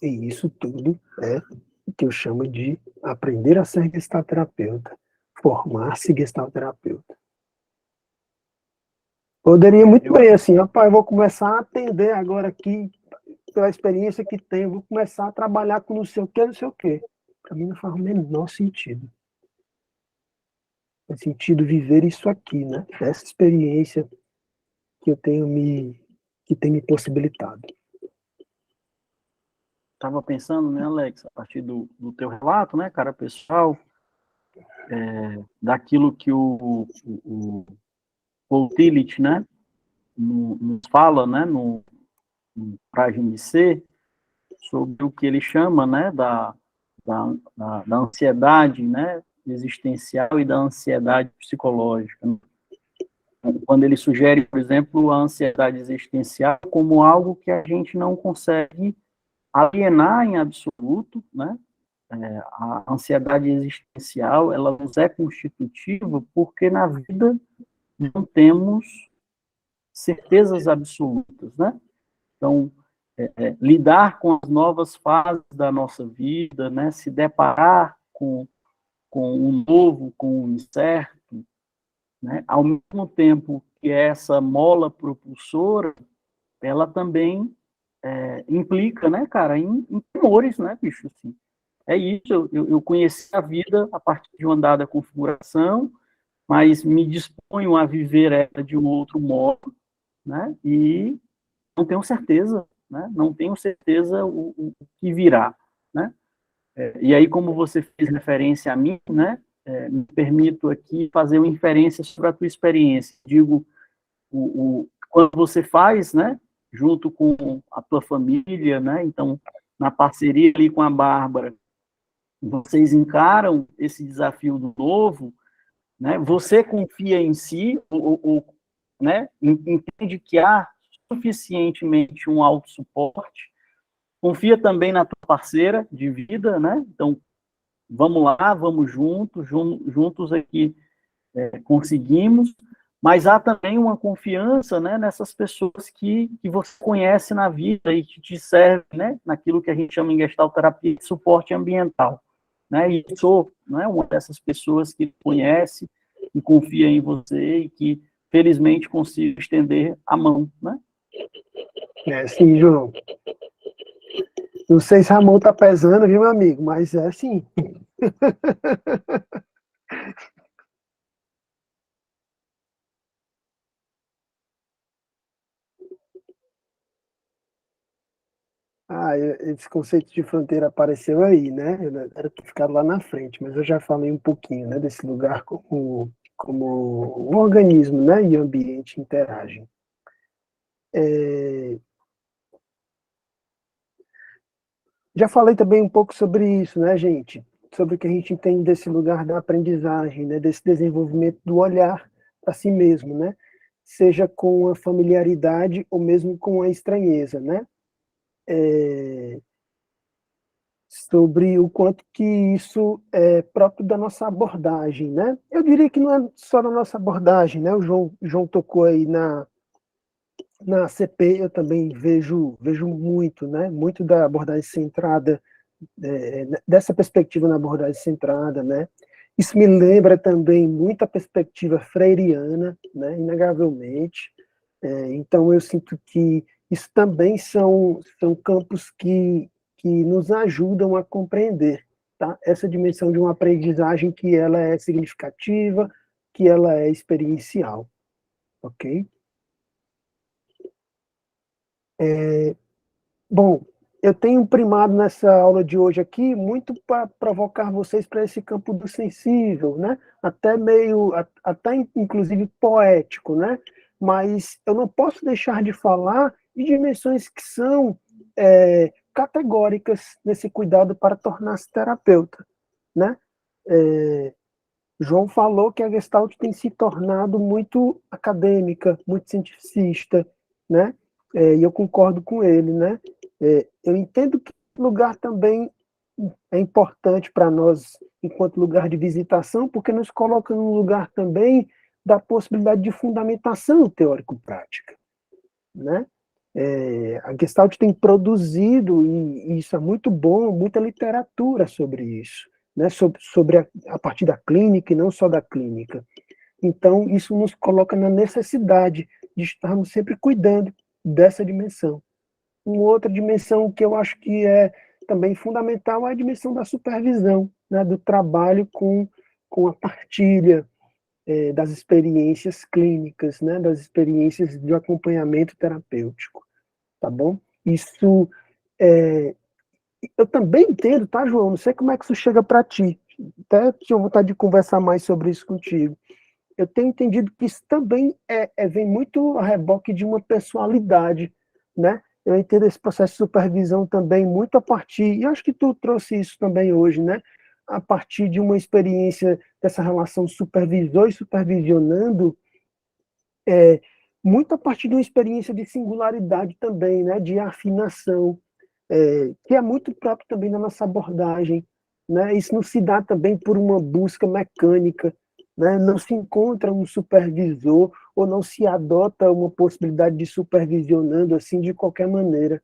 E isso tudo é o que eu chamo de aprender a ser gestalterapeuta, formar-se gestalterapeuta. Poderia muito bem, assim, rapaz, vou começar a atender agora aqui, pela experiência que tenho, vou começar a trabalhar com não sei o que, não sei o que. Para mim não faz o menor sentido. Faz sentido viver isso aqui, né? Essa experiência que eu tenho que tem me possibilitado. Estava pensando, né, Alex, a partir do teu relato, né, cara, pessoal, daquilo que o Paul Tillich, né, nos fala, né, no Coragem de Ser, sobre o que ele chama, né, da ansiedade, né, existencial e da ansiedade psicológica. Quando ele sugere, por exemplo, a ansiedade existencial como algo que a gente não consegue alienar em absoluto, né? A ansiedade existencial, ela nos é constitutiva porque na vida não temos certezas absolutas, né? Então, lidar com as novas fases da nossa vida, né? Se deparar com o novo, com o incerto, né? Ao mesmo tempo que essa mola propulsora, ela também implica, né, cara, em temores, né, bicho, assim. É isso, eu conheci a vida a partir de uma dada configuração, mas me disponho a viver ela de um outro modo, né, e não tenho certeza, né, não tenho certeza o que virá, né. E aí, como você fez referência a mim, né, me permito aqui fazer uma inferência sobre a tua experiência. Digo, quando você faz, né, junto com a tua família, né, então, na parceria ali com a Bárbara, vocês encaram esse desafio do novo, né, você confia em si, né, entende que há suficientemente um autossuporte, confia também na tua parceira de vida, né, então, vamos lá, vamos juntos aqui conseguimos, mas há também uma confiança, né, nessas pessoas que você conhece na vida e que te servem, né, naquilo que a gente chama em gestalterapia de suporte ambiental, né, e sou, né, uma dessas pessoas que conhece e confia em você e que, felizmente, consigo estender a mão, né. Sim, João. Não sei se a mão tá pesando, viu, meu amigo? Mas é sim. Esse conceito de fronteira apareceu aí, né? Era para ficar lá na frente, mas eu já falei um pouquinho, né, desse lugar como o organismo, né, e o ambiente interagem. Já falei também um pouco sobre isso, né, gente? Sobre o que a gente entende desse lugar da aprendizagem, né, desse desenvolvimento do olhar para si mesmo, né? Seja com a familiaridade ou mesmo com a estranheza, né? Sobre o quanto que isso é próprio da nossa abordagem, né? Eu diria que não é só da nossa abordagem, né? O João tocou aí na CP, eu também vejo muito, né? Muito da abordagem centrada, dessa perspectiva na abordagem centrada, né? Isso me lembra também muito a perspectiva freiriana, né? Inegavelmente. Então, eu sinto que isso também são campos que nos ajudam a compreender, tá? Essa dimensão de uma aprendizagem que ela é significativa, que ela é experiencial, ok? Bom, eu tenho primado nessa aula de hoje aqui muito para provocar vocês para esse campo do sensível, né? Até meio, até inclusive poético, né? Mas eu não posso deixar de falar de dimensões que são categóricas nesse cuidado para tornar-se terapeuta, né? João falou que a Gestalt tem se tornado muito acadêmica, muito cientificista, né? E eu concordo com ele, né? Eu entendo que o lugar também é importante para nós, enquanto lugar de visitação, porque nos coloca num lugar também da possibilidade de fundamentação teórico-prática, né? A Gestalt tem produzido, e isso é muito bom, muita literatura sobre isso, né? Sobre a partir da clínica e não só da clínica. Então, isso nos coloca na necessidade de estarmos sempre cuidando dessa dimensão. Uma outra dimensão que eu acho que é também fundamental é a dimensão da supervisão, né? Do trabalho com a partilha das experiências clínicas, né? Das experiências de acompanhamento terapêutico. Tá bom? Isso eu também entendo, tá, João? Não sei como é que isso chega para ti. Até tinha vontade de conversar mais sobre isso contigo. Eu tenho entendido que isso também vem muito a reboque de uma pessoalidade, né? Eu entendo esse processo de supervisão também muito a partir, e acho que tu trouxe isso também hoje, né? A partir de uma experiência dessa relação supervisor e supervisionando, muito a partir de uma experiência de singularidade também, né? De afinação, que é muito próprio também da nossa abordagem, né? Isso não se dá também por uma busca mecânica, né? Não se encontra um supervisor ou não se adota uma possibilidade de supervisionando assim de qualquer maneira,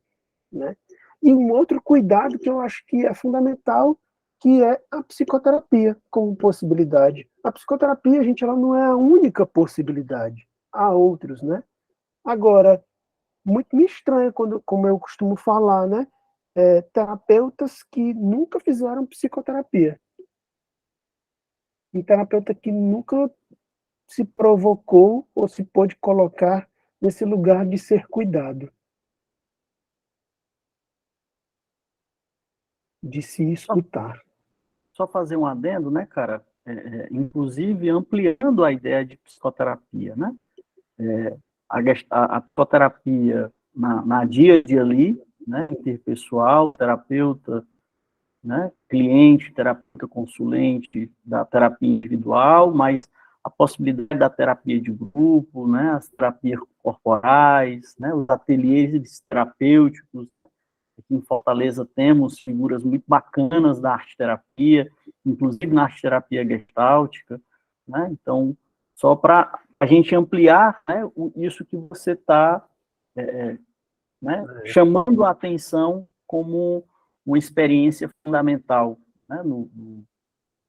né? E um outro cuidado que eu acho que é fundamental, que é a psicoterapia como possibilidade. A psicoterapia, gente, ela não é a única possibilidade. Há outros, né? Agora, muito me estranha quando, como eu costumo falar, né? Terapeutas que nunca fizeram psicoterapia. Um terapeuta que nunca se provocou ou se pôde colocar nesse lugar de ser cuidado, de se escutar. Só fazer um adendo, né, cara? Inclusive ampliando a ideia de psicoterapia, né? A psicoterapia na dia a dia ali, né, interpessoal, terapeuta, né, cliente, terapeuta consulente da terapia individual, mas a possibilidade da terapia de grupo, né, as terapias corporais, né, os ateliês terapêuticos. Aqui em Fortaleza temos figuras muito bacanas da arte-terapia, inclusive na arte-terapia gestáltica, né? Então, só para a gente ampliar, né, isso que você está né, chamando a atenção como uma experiência fundamental, né,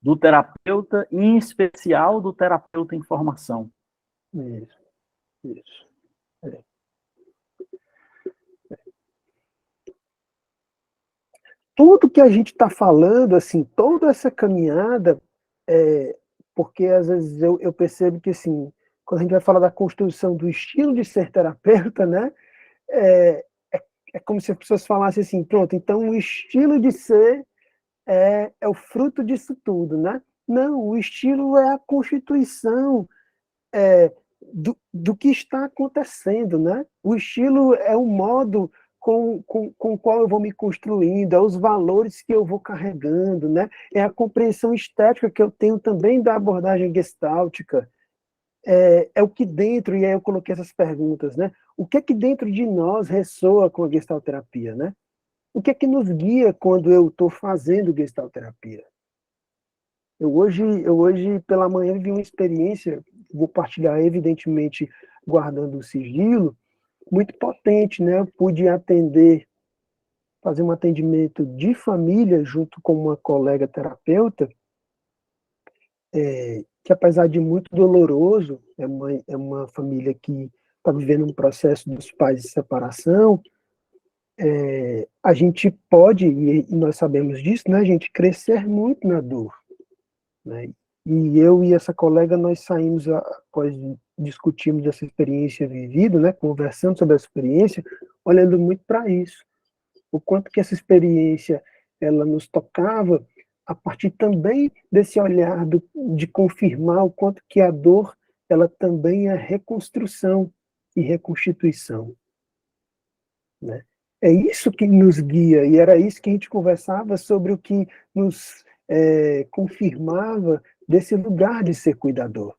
do terapeuta, em especial do terapeuta em formação. Isso, isso. Tudo que a gente está falando, assim, toda essa caminhada, porque às vezes eu percebo que, assim, quando a gente vai falar da construção do estilo de ser terapeuta, né, é, é como se as pessoas falassem assim, pronto, então o estilo de ser é o fruto disso tudo, né? Não, o estilo é a constituição do que está acontecendo, né? O estilo é o modo com o qual eu vou me construindo, é os valores que eu vou carregando, né? É a compreensão estética que eu tenho também da abordagem gestáltica, é o que dentro, e aí eu coloquei essas perguntas, né? O que é que dentro de nós ressoa com a gestalterapia, né? O que é que nos guia quando eu estou fazendo gestalterapia? Eu hoje, pela manhã, vivi uma experiência, vou partilhar, evidentemente, guardando o sigilo, muito potente, né? Eu pude fazer um atendimento de família junto com uma colega terapeuta, que apesar de muito doloroso, é uma família que está vivendo um processo dos pais de separação, a gente pode, e nós sabemos disso, né, a gente crescer muito na dor, né? E eu e essa colega, nós saímos, após discutirmos essa experiência vivida, né, conversando sobre essa experiência, olhando muito para isso, o quanto que essa experiência ela nos tocava, a partir também desse olhar de confirmar o quanto que a dor ela também é reconstrução e reconstituição, né? É isso que nos guia, e era isso que a gente conversava sobre o que nos confirmava desse lugar de ser cuidador,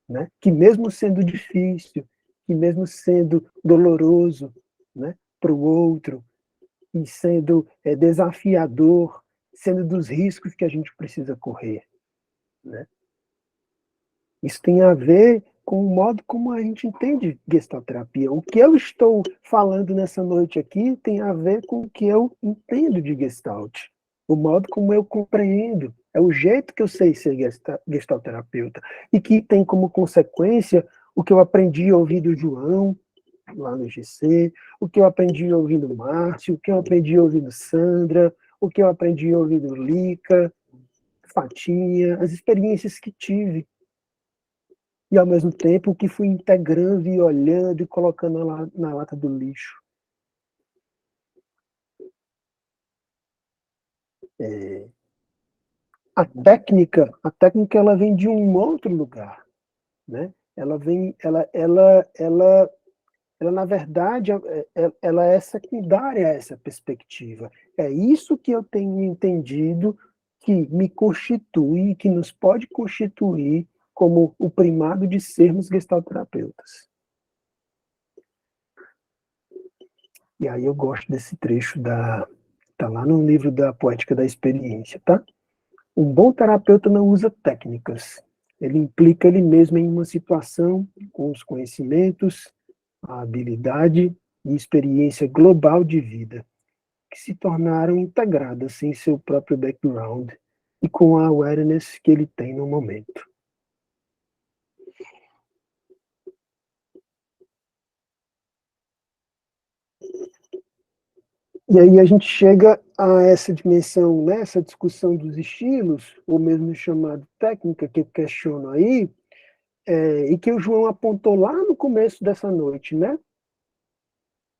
né? Que mesmo sendo difícil, que mesmo sendo doloroso, né, para o outro, e sendo desafiador, sendo dos riscos que a gente precisa correr, né? Isso tem a ver com o modo como a gente entende gestalterapia. O que eu estou falando nessa noite aqui tem a ver com o que eu entendo de gestalt. O modo como eu compreendo. É o jeito que eu sei ser gestalterapeuta. E que tem como consequência o que eu aprendi a ouvir do João, lá no GC, o que eu aprendi ouvindo Márcio, o que eu aprendi ouvindo Sandra, o que eu aprendi ouvindo Lica, Fatinha, as experiências que tive. E, ao mesmo tempo, o que fui integrando e olhando e colocando na lata do lixo. A técnica ela vem de um outro lugar, né? Ela na verdade, ela é secundária a essa perspectiva. É isso que eu tenho entendido que me constitui, que nos pode constituir como o primado de sermos gestalterapeutas. E aí eu gosto desse trecho tá lá no livro da Poética da Experiência, tá? Um bom terapeuta não usa técnicas, Ele implica ele mesmo em uma situação com os conhecimentos, a habilidade e experiência global de vida, que se tornaram integradas em seu próprio background e com a awareness que ele tem no momento. E aí a gente chega a essa dimensão, né, essa discussão dos estilos, ou mesmo chamado técnica, que eu questiono aí, e que o João apontou lá no começo dessa noite, né,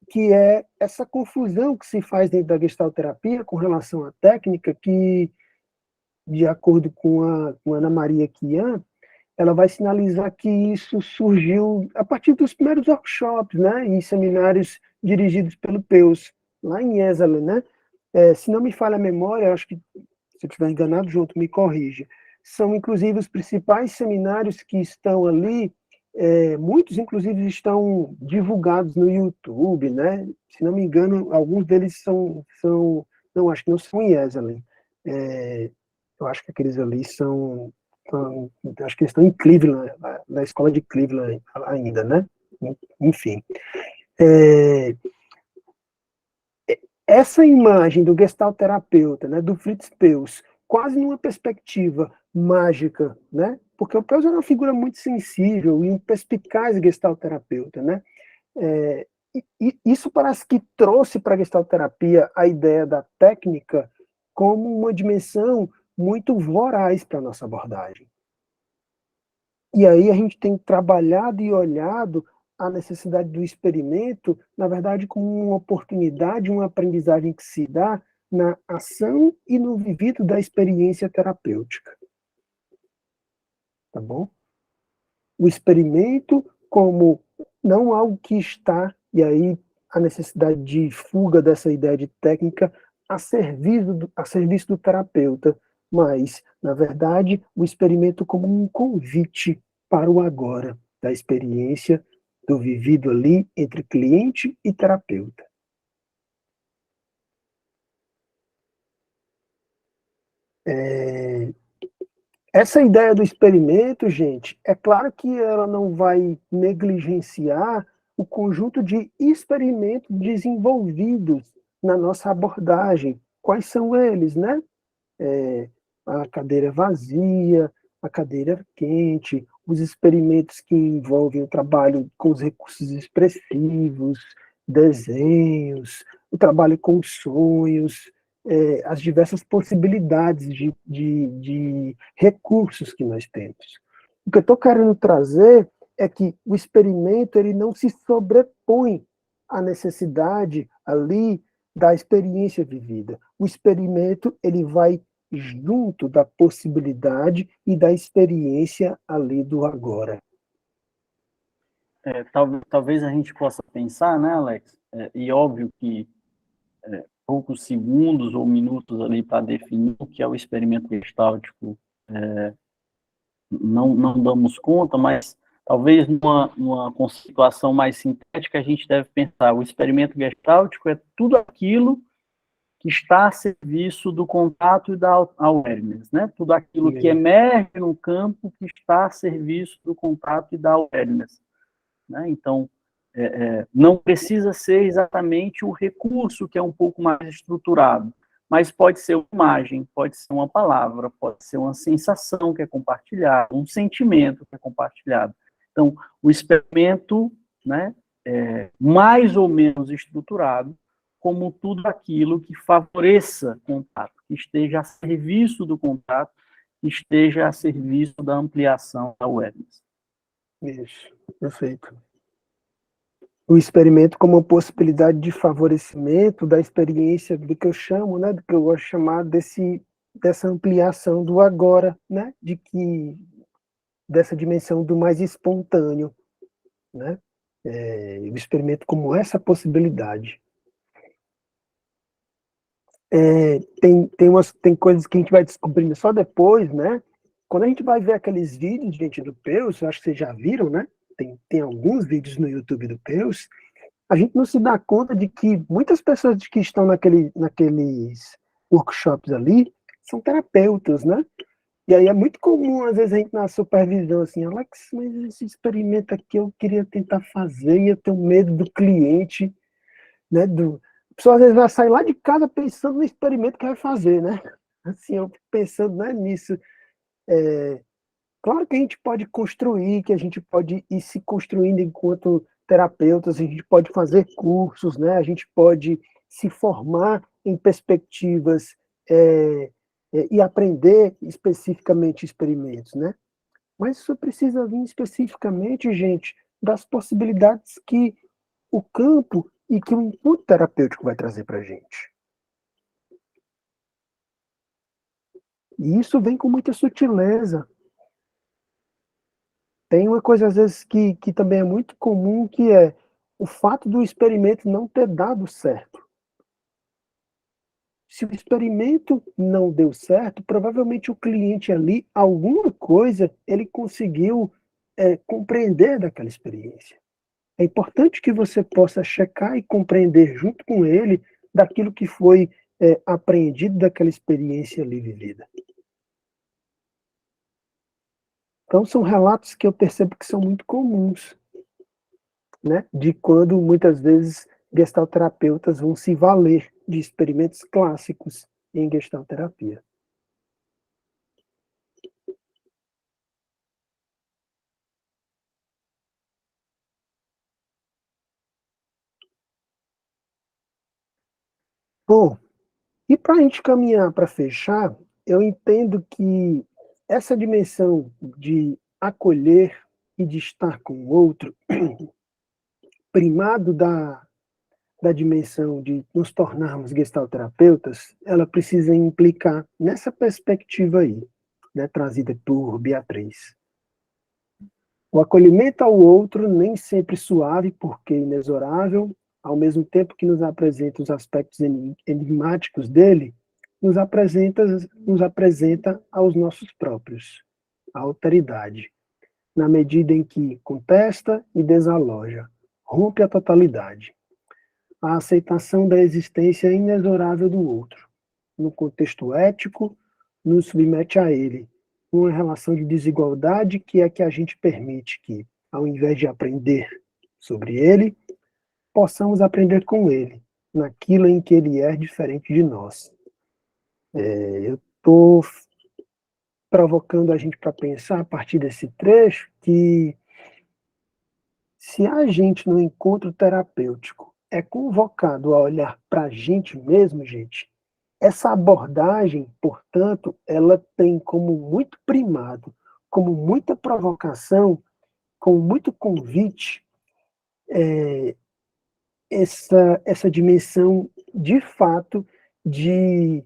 que é essa confusão que se faz dentro da gestalterapia com relação à técnica, que, de acordo com a Ana Maria Kian, ela vai sinalizar que isso surgiu a partir dos primeiros workshops, né, em seminários dirigidos pelo Peus, lá em Esalen, né? Se não me falha a memória, acho que, se eu estiver enganado, junto, me corrija. São, inclusive, os principais seminários que estão ali, muitos, inclusive, estão divulgados no YouTube, né? Se não me engano, alguns deles não, acho que não são em Esalen. Eu acho que aqueles ali acho que eles estão em Cleveland, na escola de Cleveland ainda, né? Enfim. Essa imagem do gestalterapeuta, né, do Fritz Perls, quase numa perspectiva mágica, né? Porque o Perls era uma figura muito sensível e um perspicaz gestalterapeuta, né? E isso parece que trouxe para a gestalterapia a ideia da técnica como uma dimensão muito voraz para a nossa abordagem. E aí a gente tem trabalhado e olhado a necessidade do experimento, na verdade, como uma oportunidade, uma aprendizagem que se dá na ação e no vivido da experiência terapêutica. Tá bom? O experimento como não algo que está, e aí a necessidade de fuga dessa ideia de técnica a serviço do terapeuta, mas, na verdade, o experimento como um convite para o agora, da experiência do vivido ali entre cliente e terapeuta. Essa ideia do experimento, gente, é claro que ela não vai negligenciar o conjunto de experimentos desenvolvidos na nossa abordagem. Quais são eles, né? A cadeira vazia, a cadeira quente, os experimentos que envolvem o trabalho com os recursos expressivos, desenhos, o trabalho com sonhos, as diversas possibilidades de recursos que nós temos. O que eu estou querendo trazer é que o experimento ele não se sobrepõe à necessidade ali da experiência vivida. O experimento ele vai junto da possibilidade e da experiência ali do agora. Talvez a gente possa pensar, né, Alex? E óbvio que poucos segundos ou minutos ali para definir o que é o experimento gestáltico não damos conta, mas talvez numa conceituação mais sintética a gente deve pensar o experimento gestáltico é tudo aquilo que está a serviço do contato e da awareness, né? Tudo aquilo que emerge no campo que está a serviço do contato e da awareness, né? Então, não precisa ser exatamente o recurso que é um pouco mais estruturado, mas pode ser uma imagem, pode ser uma palavra, pode ser uma sensação que é compartilhada, um sentimento que é compartilhado. Então, o experimento, né, mais ou menos estruturado, como tudo aquilo que favoreça contato, que esteja a serviço do contato, que esteja a serviço da ampliação da awareness. Isso, perfeito. O experimento como uma possibilidade de favorecimento da experiência do que eu chamo, né, do que eu gosto de chamar dessa ampliação do agora, né, dessa dimensão do mais espontâneo, né, o experimento como essa possibilidade. Tem coisas que a gente vai descobrindo só depois, né? Quando a gente vai ver aqueles vídeos, gente, do Peus, eu acho que vocês já viram, né? Tem alguns vídeos no YouTube do Peus, a gente não se dá conta de que muitas pessoas que estão naqueles workshops ali são terapeutas, né? E aí é muito comum, às vezes, a gente na supervisão, assim, Alex, mas esse experimento aqui eu queria tentar fazer e eu tenho medo do cliente, né? A pessoa às vezes vai sair lá de casa pensando no experimento que vai fazer, né? Assim, eu fico pensando, né, nisso. Claro que a gente pode construir, que a gente pode ir se construindo enquanto terapeutas, a gente pode fazer cursos, né? A gente pode se formar em perspectivas e aprender especificamente experimentos, né? Mas isso precisa vir especificamente, gente, das possibilidades que o campo e que o input terapêutico vai trazer para a gente. E isso vem com muita sutileza. Tem uma coisa, às vezes, que também é muito comum, que é o fato do experimento não ter dado certo. Se o experimento não deu certo, provavelmente o cliente ali, alguma coisa, ele conseguiu compreender daquela experiência. É importante que você possa checar e compreender junto com ele daquilo que foi aprendido daquela experiência ali vivida. Então, são relatos que eu percebo que são muito comuns, né? De quando, muitas vezes, gestalterapeutas vão se valer de experimentos clássicos em gestalterapia. Bom, e para a gente caminhar para fechar, eu entendo que essa dimensão de acolher e de estar com o outro, primado da dimensão de nos tornarmos gestalterapeutas, ela precisa implicar nessa perspectiva aí, né, trazida por Beatriz. O acolhimento ao outro, nem sempre suave, porque inexorável, ao mesmo tempo que nos apresenta os aspectos enigmáticos dele, nos apresenta aos nossos próprios, a alteridade, na medida em que contesta e desaloja, rompe a totalidade. A aceitação da existência inexorável do outro, no contexto ético, nos submete a ele, uma relação de desigualdade que é que a gente permite que, ao invés de aprender sobre ele, possamos aprender com ele, naquilo em que ele é diferente de nós. Eu estou provocando a gente para pensar, a partir desse trecho, que se a gente, no encontro terapêutico, é convocado a olhar para a gente mesmo, gente, essa abordagem, portanto, ela tem como muito primado, como muita provocação, como muito convite, essa dimensão, de fato, de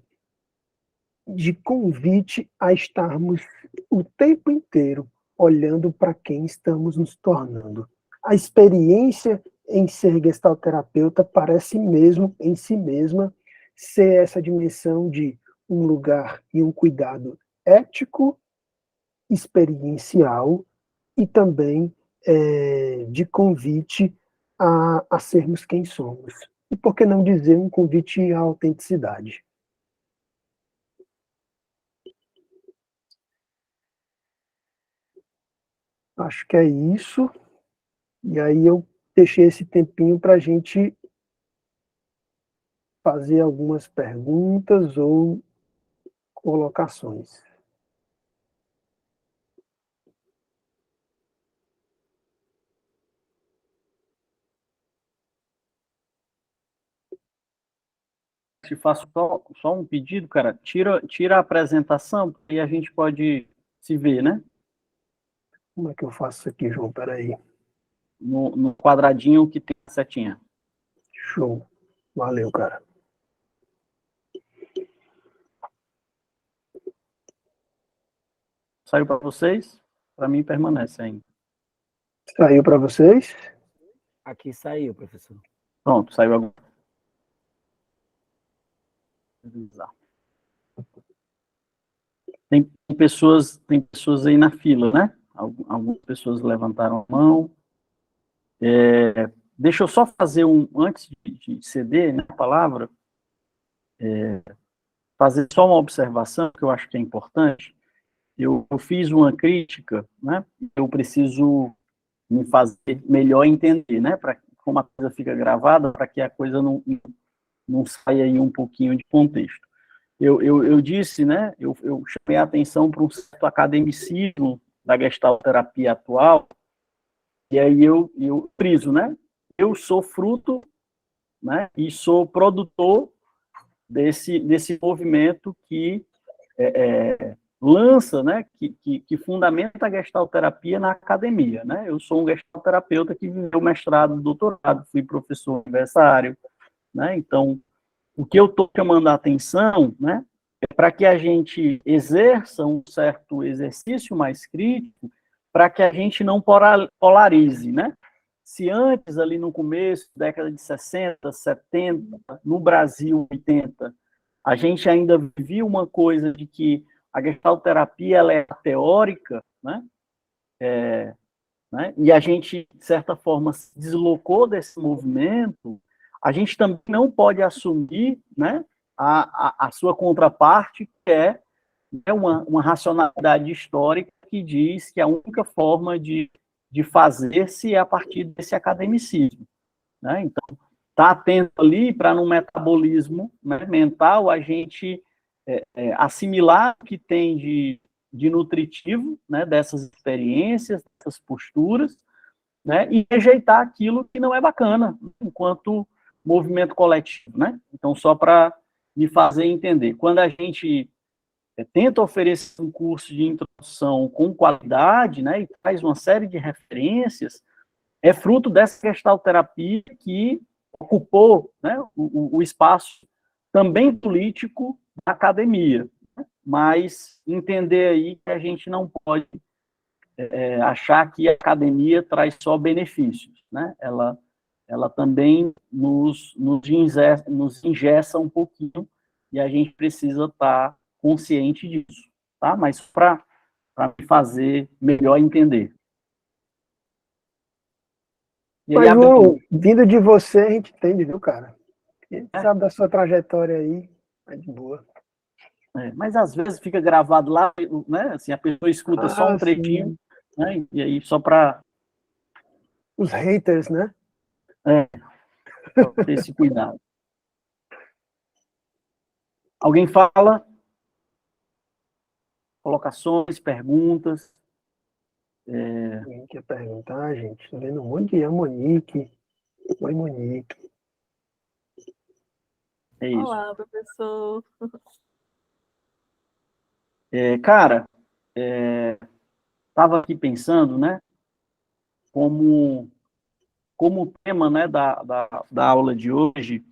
convite a estarmos o tempo inteiro olhando para quem estamos nos tornando. A experiência em ser gestalterapeuta parece mesmo, em si mesma, ser essa dimensão de um lugar e um cuidado ético, experiencial e também de convite a sermos quem somos. E por que não dizer um convite à autenticidade? Acho que é isso. E aí eu deixei esse tempinho para a gente fazer algumas perguntas ou colocações. Te faço só um pedido, cara. Tira a apresentação, e a gente pode se ver, né? Como é que eu faço isso aqui, João? Peraí. No quadradinho que tem a setinha. Show. Valeu, cara. Saiu para vocês? Para mim permanece ainda. Saiu para vocês? Aqui saiu, professor. Pronto, saiu agora. Tem pessoas aí na fila, né? Algumas pessoas levantaram a mão. Deixa eu só fazer antes de ceder, né, a palavra, fazer só uma observação que eu acho que é importante. eu fiz uma crítica, né? Eu preciso me fazer melhor entender, né? Para como a coisa fica gravada, para que a coisa não saia aí um pouquinho de contexto. Eu disse, né? Eu chamei a atenção para um certo academicismo da gestalterapia atual, e aí eu friso, né? Eu sou fruto, né? E sou produtor desse movimento que lança, né, que fundamenta a gestalterapia na academia, né? Eu sou um gestalterapeuta que viveu mestrado, doutorado, fui professor universitário, né? Então, o que eu estou chamando a atenção, né, é para que a gente exerça um certo exercício mais crítico, para que a gente não polarize, né? Se antes, ali no começo, década de 60, 70, no Brasil, 80, a gente ainda vivia uma coisa de que a gestalterapia ela é teórica, né? Né? E a gente, de certa forma, se deslocou desse movimento, a gente também não pode assumir, né, a sua contraparte, que é uma racionalidade histórica que diz que a única forma de fazer-se é a partir desse academicismo. Né? Então, tá atento ali para, no metabolismo, né, mental, a gente assimilar o que tem de nutritivo, né, dessas experiências, dessas posturas, né, e rejeitar aquilo que não é bacana, enquanto movimento coletivo. Né? Então, só para me fazer entender, quando a gente tenta oferecer um curso de introdução com qualidade, né, e traz uma série de referências, é fruto dessa gestalterapia que ocupou, né, o espaço também político da academia, né? Mas entender aí que a gente não pode achar que a academia traz só benefícios, né? Ela também nos ingessa um pouquinho e a gente precisa estar consciente disso, tá? Mas para me fazer melhor entender. E aí, Mas, João, Abdu, vindo de você, a gente entende, viu, cara? A gente sabe da sua trajetória aí, é de boa. mas às vezes fica gravado lá, né? Assim, a pessoa escuta só um trechinho, Sim. né? E aí só para Os haters, né? ter esse cuidado. Alguém fala? Colocações, perguntas? Alguém quer perguntar, gente? Tô vendo um monte de Monique. Oi, Monique. É isso. Olá, professor. Cara, estava aqui pensando, né? Como o tema, né, da aula de hoje,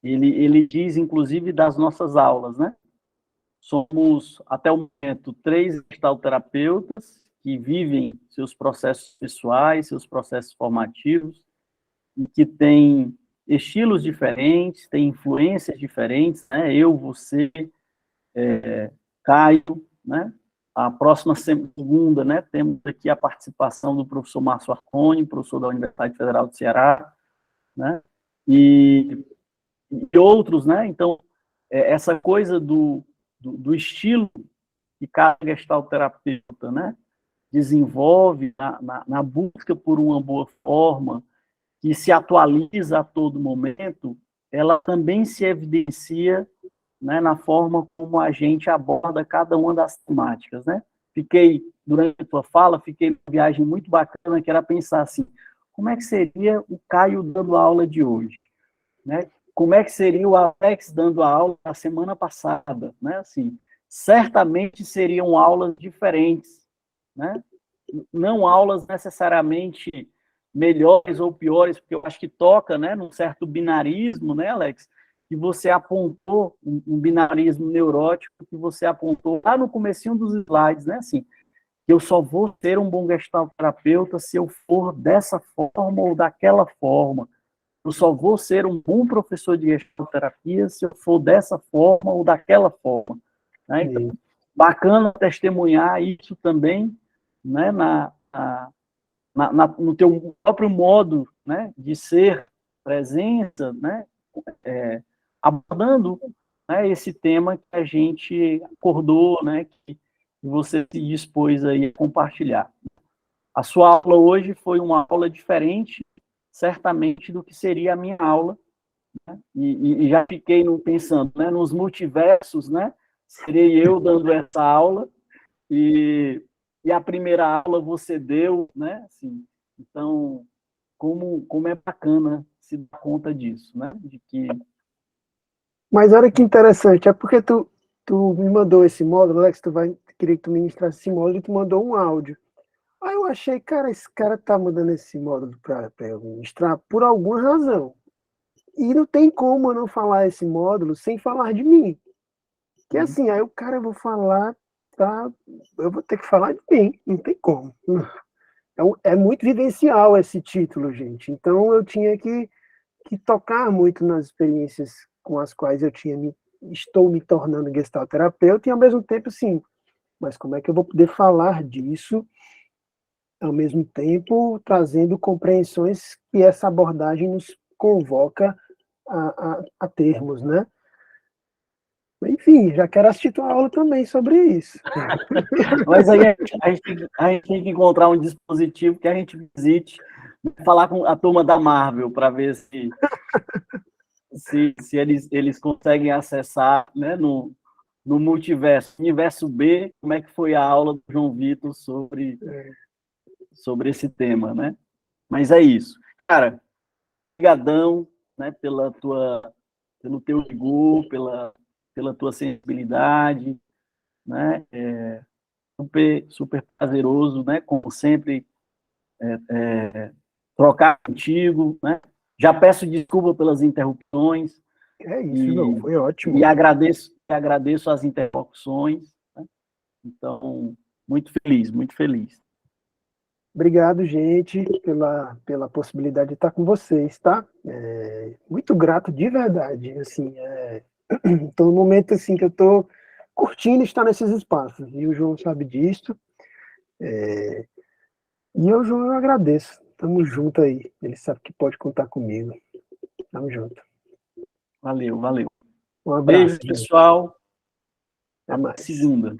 ele diz, inclusive, das nossas aulas, né? Somos, até o momento, 3 gestalterapeutas que vivem seus processos pessoais, seus processos formativos, e que têm estilos diferentes, têm influências diferentes, né? Eu, você, Caio, né? A próxima segunda, né, temos aqui a participação do professor Márcio Artoni, professor da Universidade Federal do Ceará, né? E outros, né? Então, essa coisa do estilo que cada gestalterapeuta, né, desenvolve na busca por uma boa forma, que se atualiza a todo momento, ela também se evidencia, né, na forma como a gente aborda cada uma das temáticas, né? Durante a tua fala, fiquei numa viagem muito bacana, que era pensar assim, como é que seria o Caio dando a aula de hoje, né? Como é que seria o Alex dando a aula da semana passada, né? Assim, certamente seriam aulas diferentes, né? Não aulas necessariamente melhores ou piores, porque eu acho que toca, né, num certo binarismo, né, Alex? Que você apontou, um binarismo neurótico que você apontou lá no comecinho dos slides, né? Assim, que eu só vou ser um bom gestalterapeuta se eu for dessa forma ou daquela forma. Eu só vou ser um bom professor de gestalterapia se eu for dessa forma ou daquela forma. Né? Então, bacana testemunhar isso também, né, no teu próprio modo, né, de ser presença, né, abordando né, esse tema que a gente acordou, né, que você se dispôs aí a compartilhar. A sua aula hoje foi uma aula diferente, certamente, do que seria a minha aula, né? E já fiquei pensando, né, nos multiversos, né? Serei eu dando essa aula e a primeira aula você deu, né? Assim, então, como é bacana se dar conta disso, né? De que Mas olha que interessante, é porque tu me mandou esse módulo, Alex, queria que tu ministrasse esse módulo e tu mandou um áudio. Aí eu achei, cara, esse cara tá mandando esse módulo para eu ministrar por alguma razão. E não tem como eu não falar esse módulo sem falar de mim. Que assim, aí o cara, eu vou falar, tá? Eu vou ter que falar de mim, não tem como. É muito vivencial esse título, gente. Então eu tinha que tocar muito nas experiências com as quais estou me tornando gestalterapeuta e ao mesmo tempo, sim, mas como é que eu vou poder falar disso ao mesmo tempo trazendo compreensões que essa abordagem nos convoca a termos, né? Enfim, já quero assistir tua aula também sobre isso. Mas aí a gente tem que encontrar um dispositivo que a gente visite, falar com a turma da Marvel para ver se eles conseguem acessar, né, no multiverso. Universo B, como é que foi a aula do João Vitor sobre esse tema, né? Mas é isso. Cara, obrigadão, né, pelo teu rigor, pela tua sensibilidade, né? Super, super prazeroso, né? Como sempre, trocar contigo, né? Já peço desculpa pelas interrupções É isso, João, foi e ótimo. agradeço as interlocuções, né? Então, muito feliz, muito feliz. Obrigado, gente, pela possibilidade de estar com vocês, tá? Muito grato, de verdade. Assim, tô num momento assim que eu tô curtindo estar nesses espaços, e o João sabe disso. E eu, João, eu agradeço. Tamo junto aí. Ele sabe que pode contar comigo. Tamo junto. Valeu, valeu. Um abraço, Beijo, gente. pessoal. Até Até mais. segunda.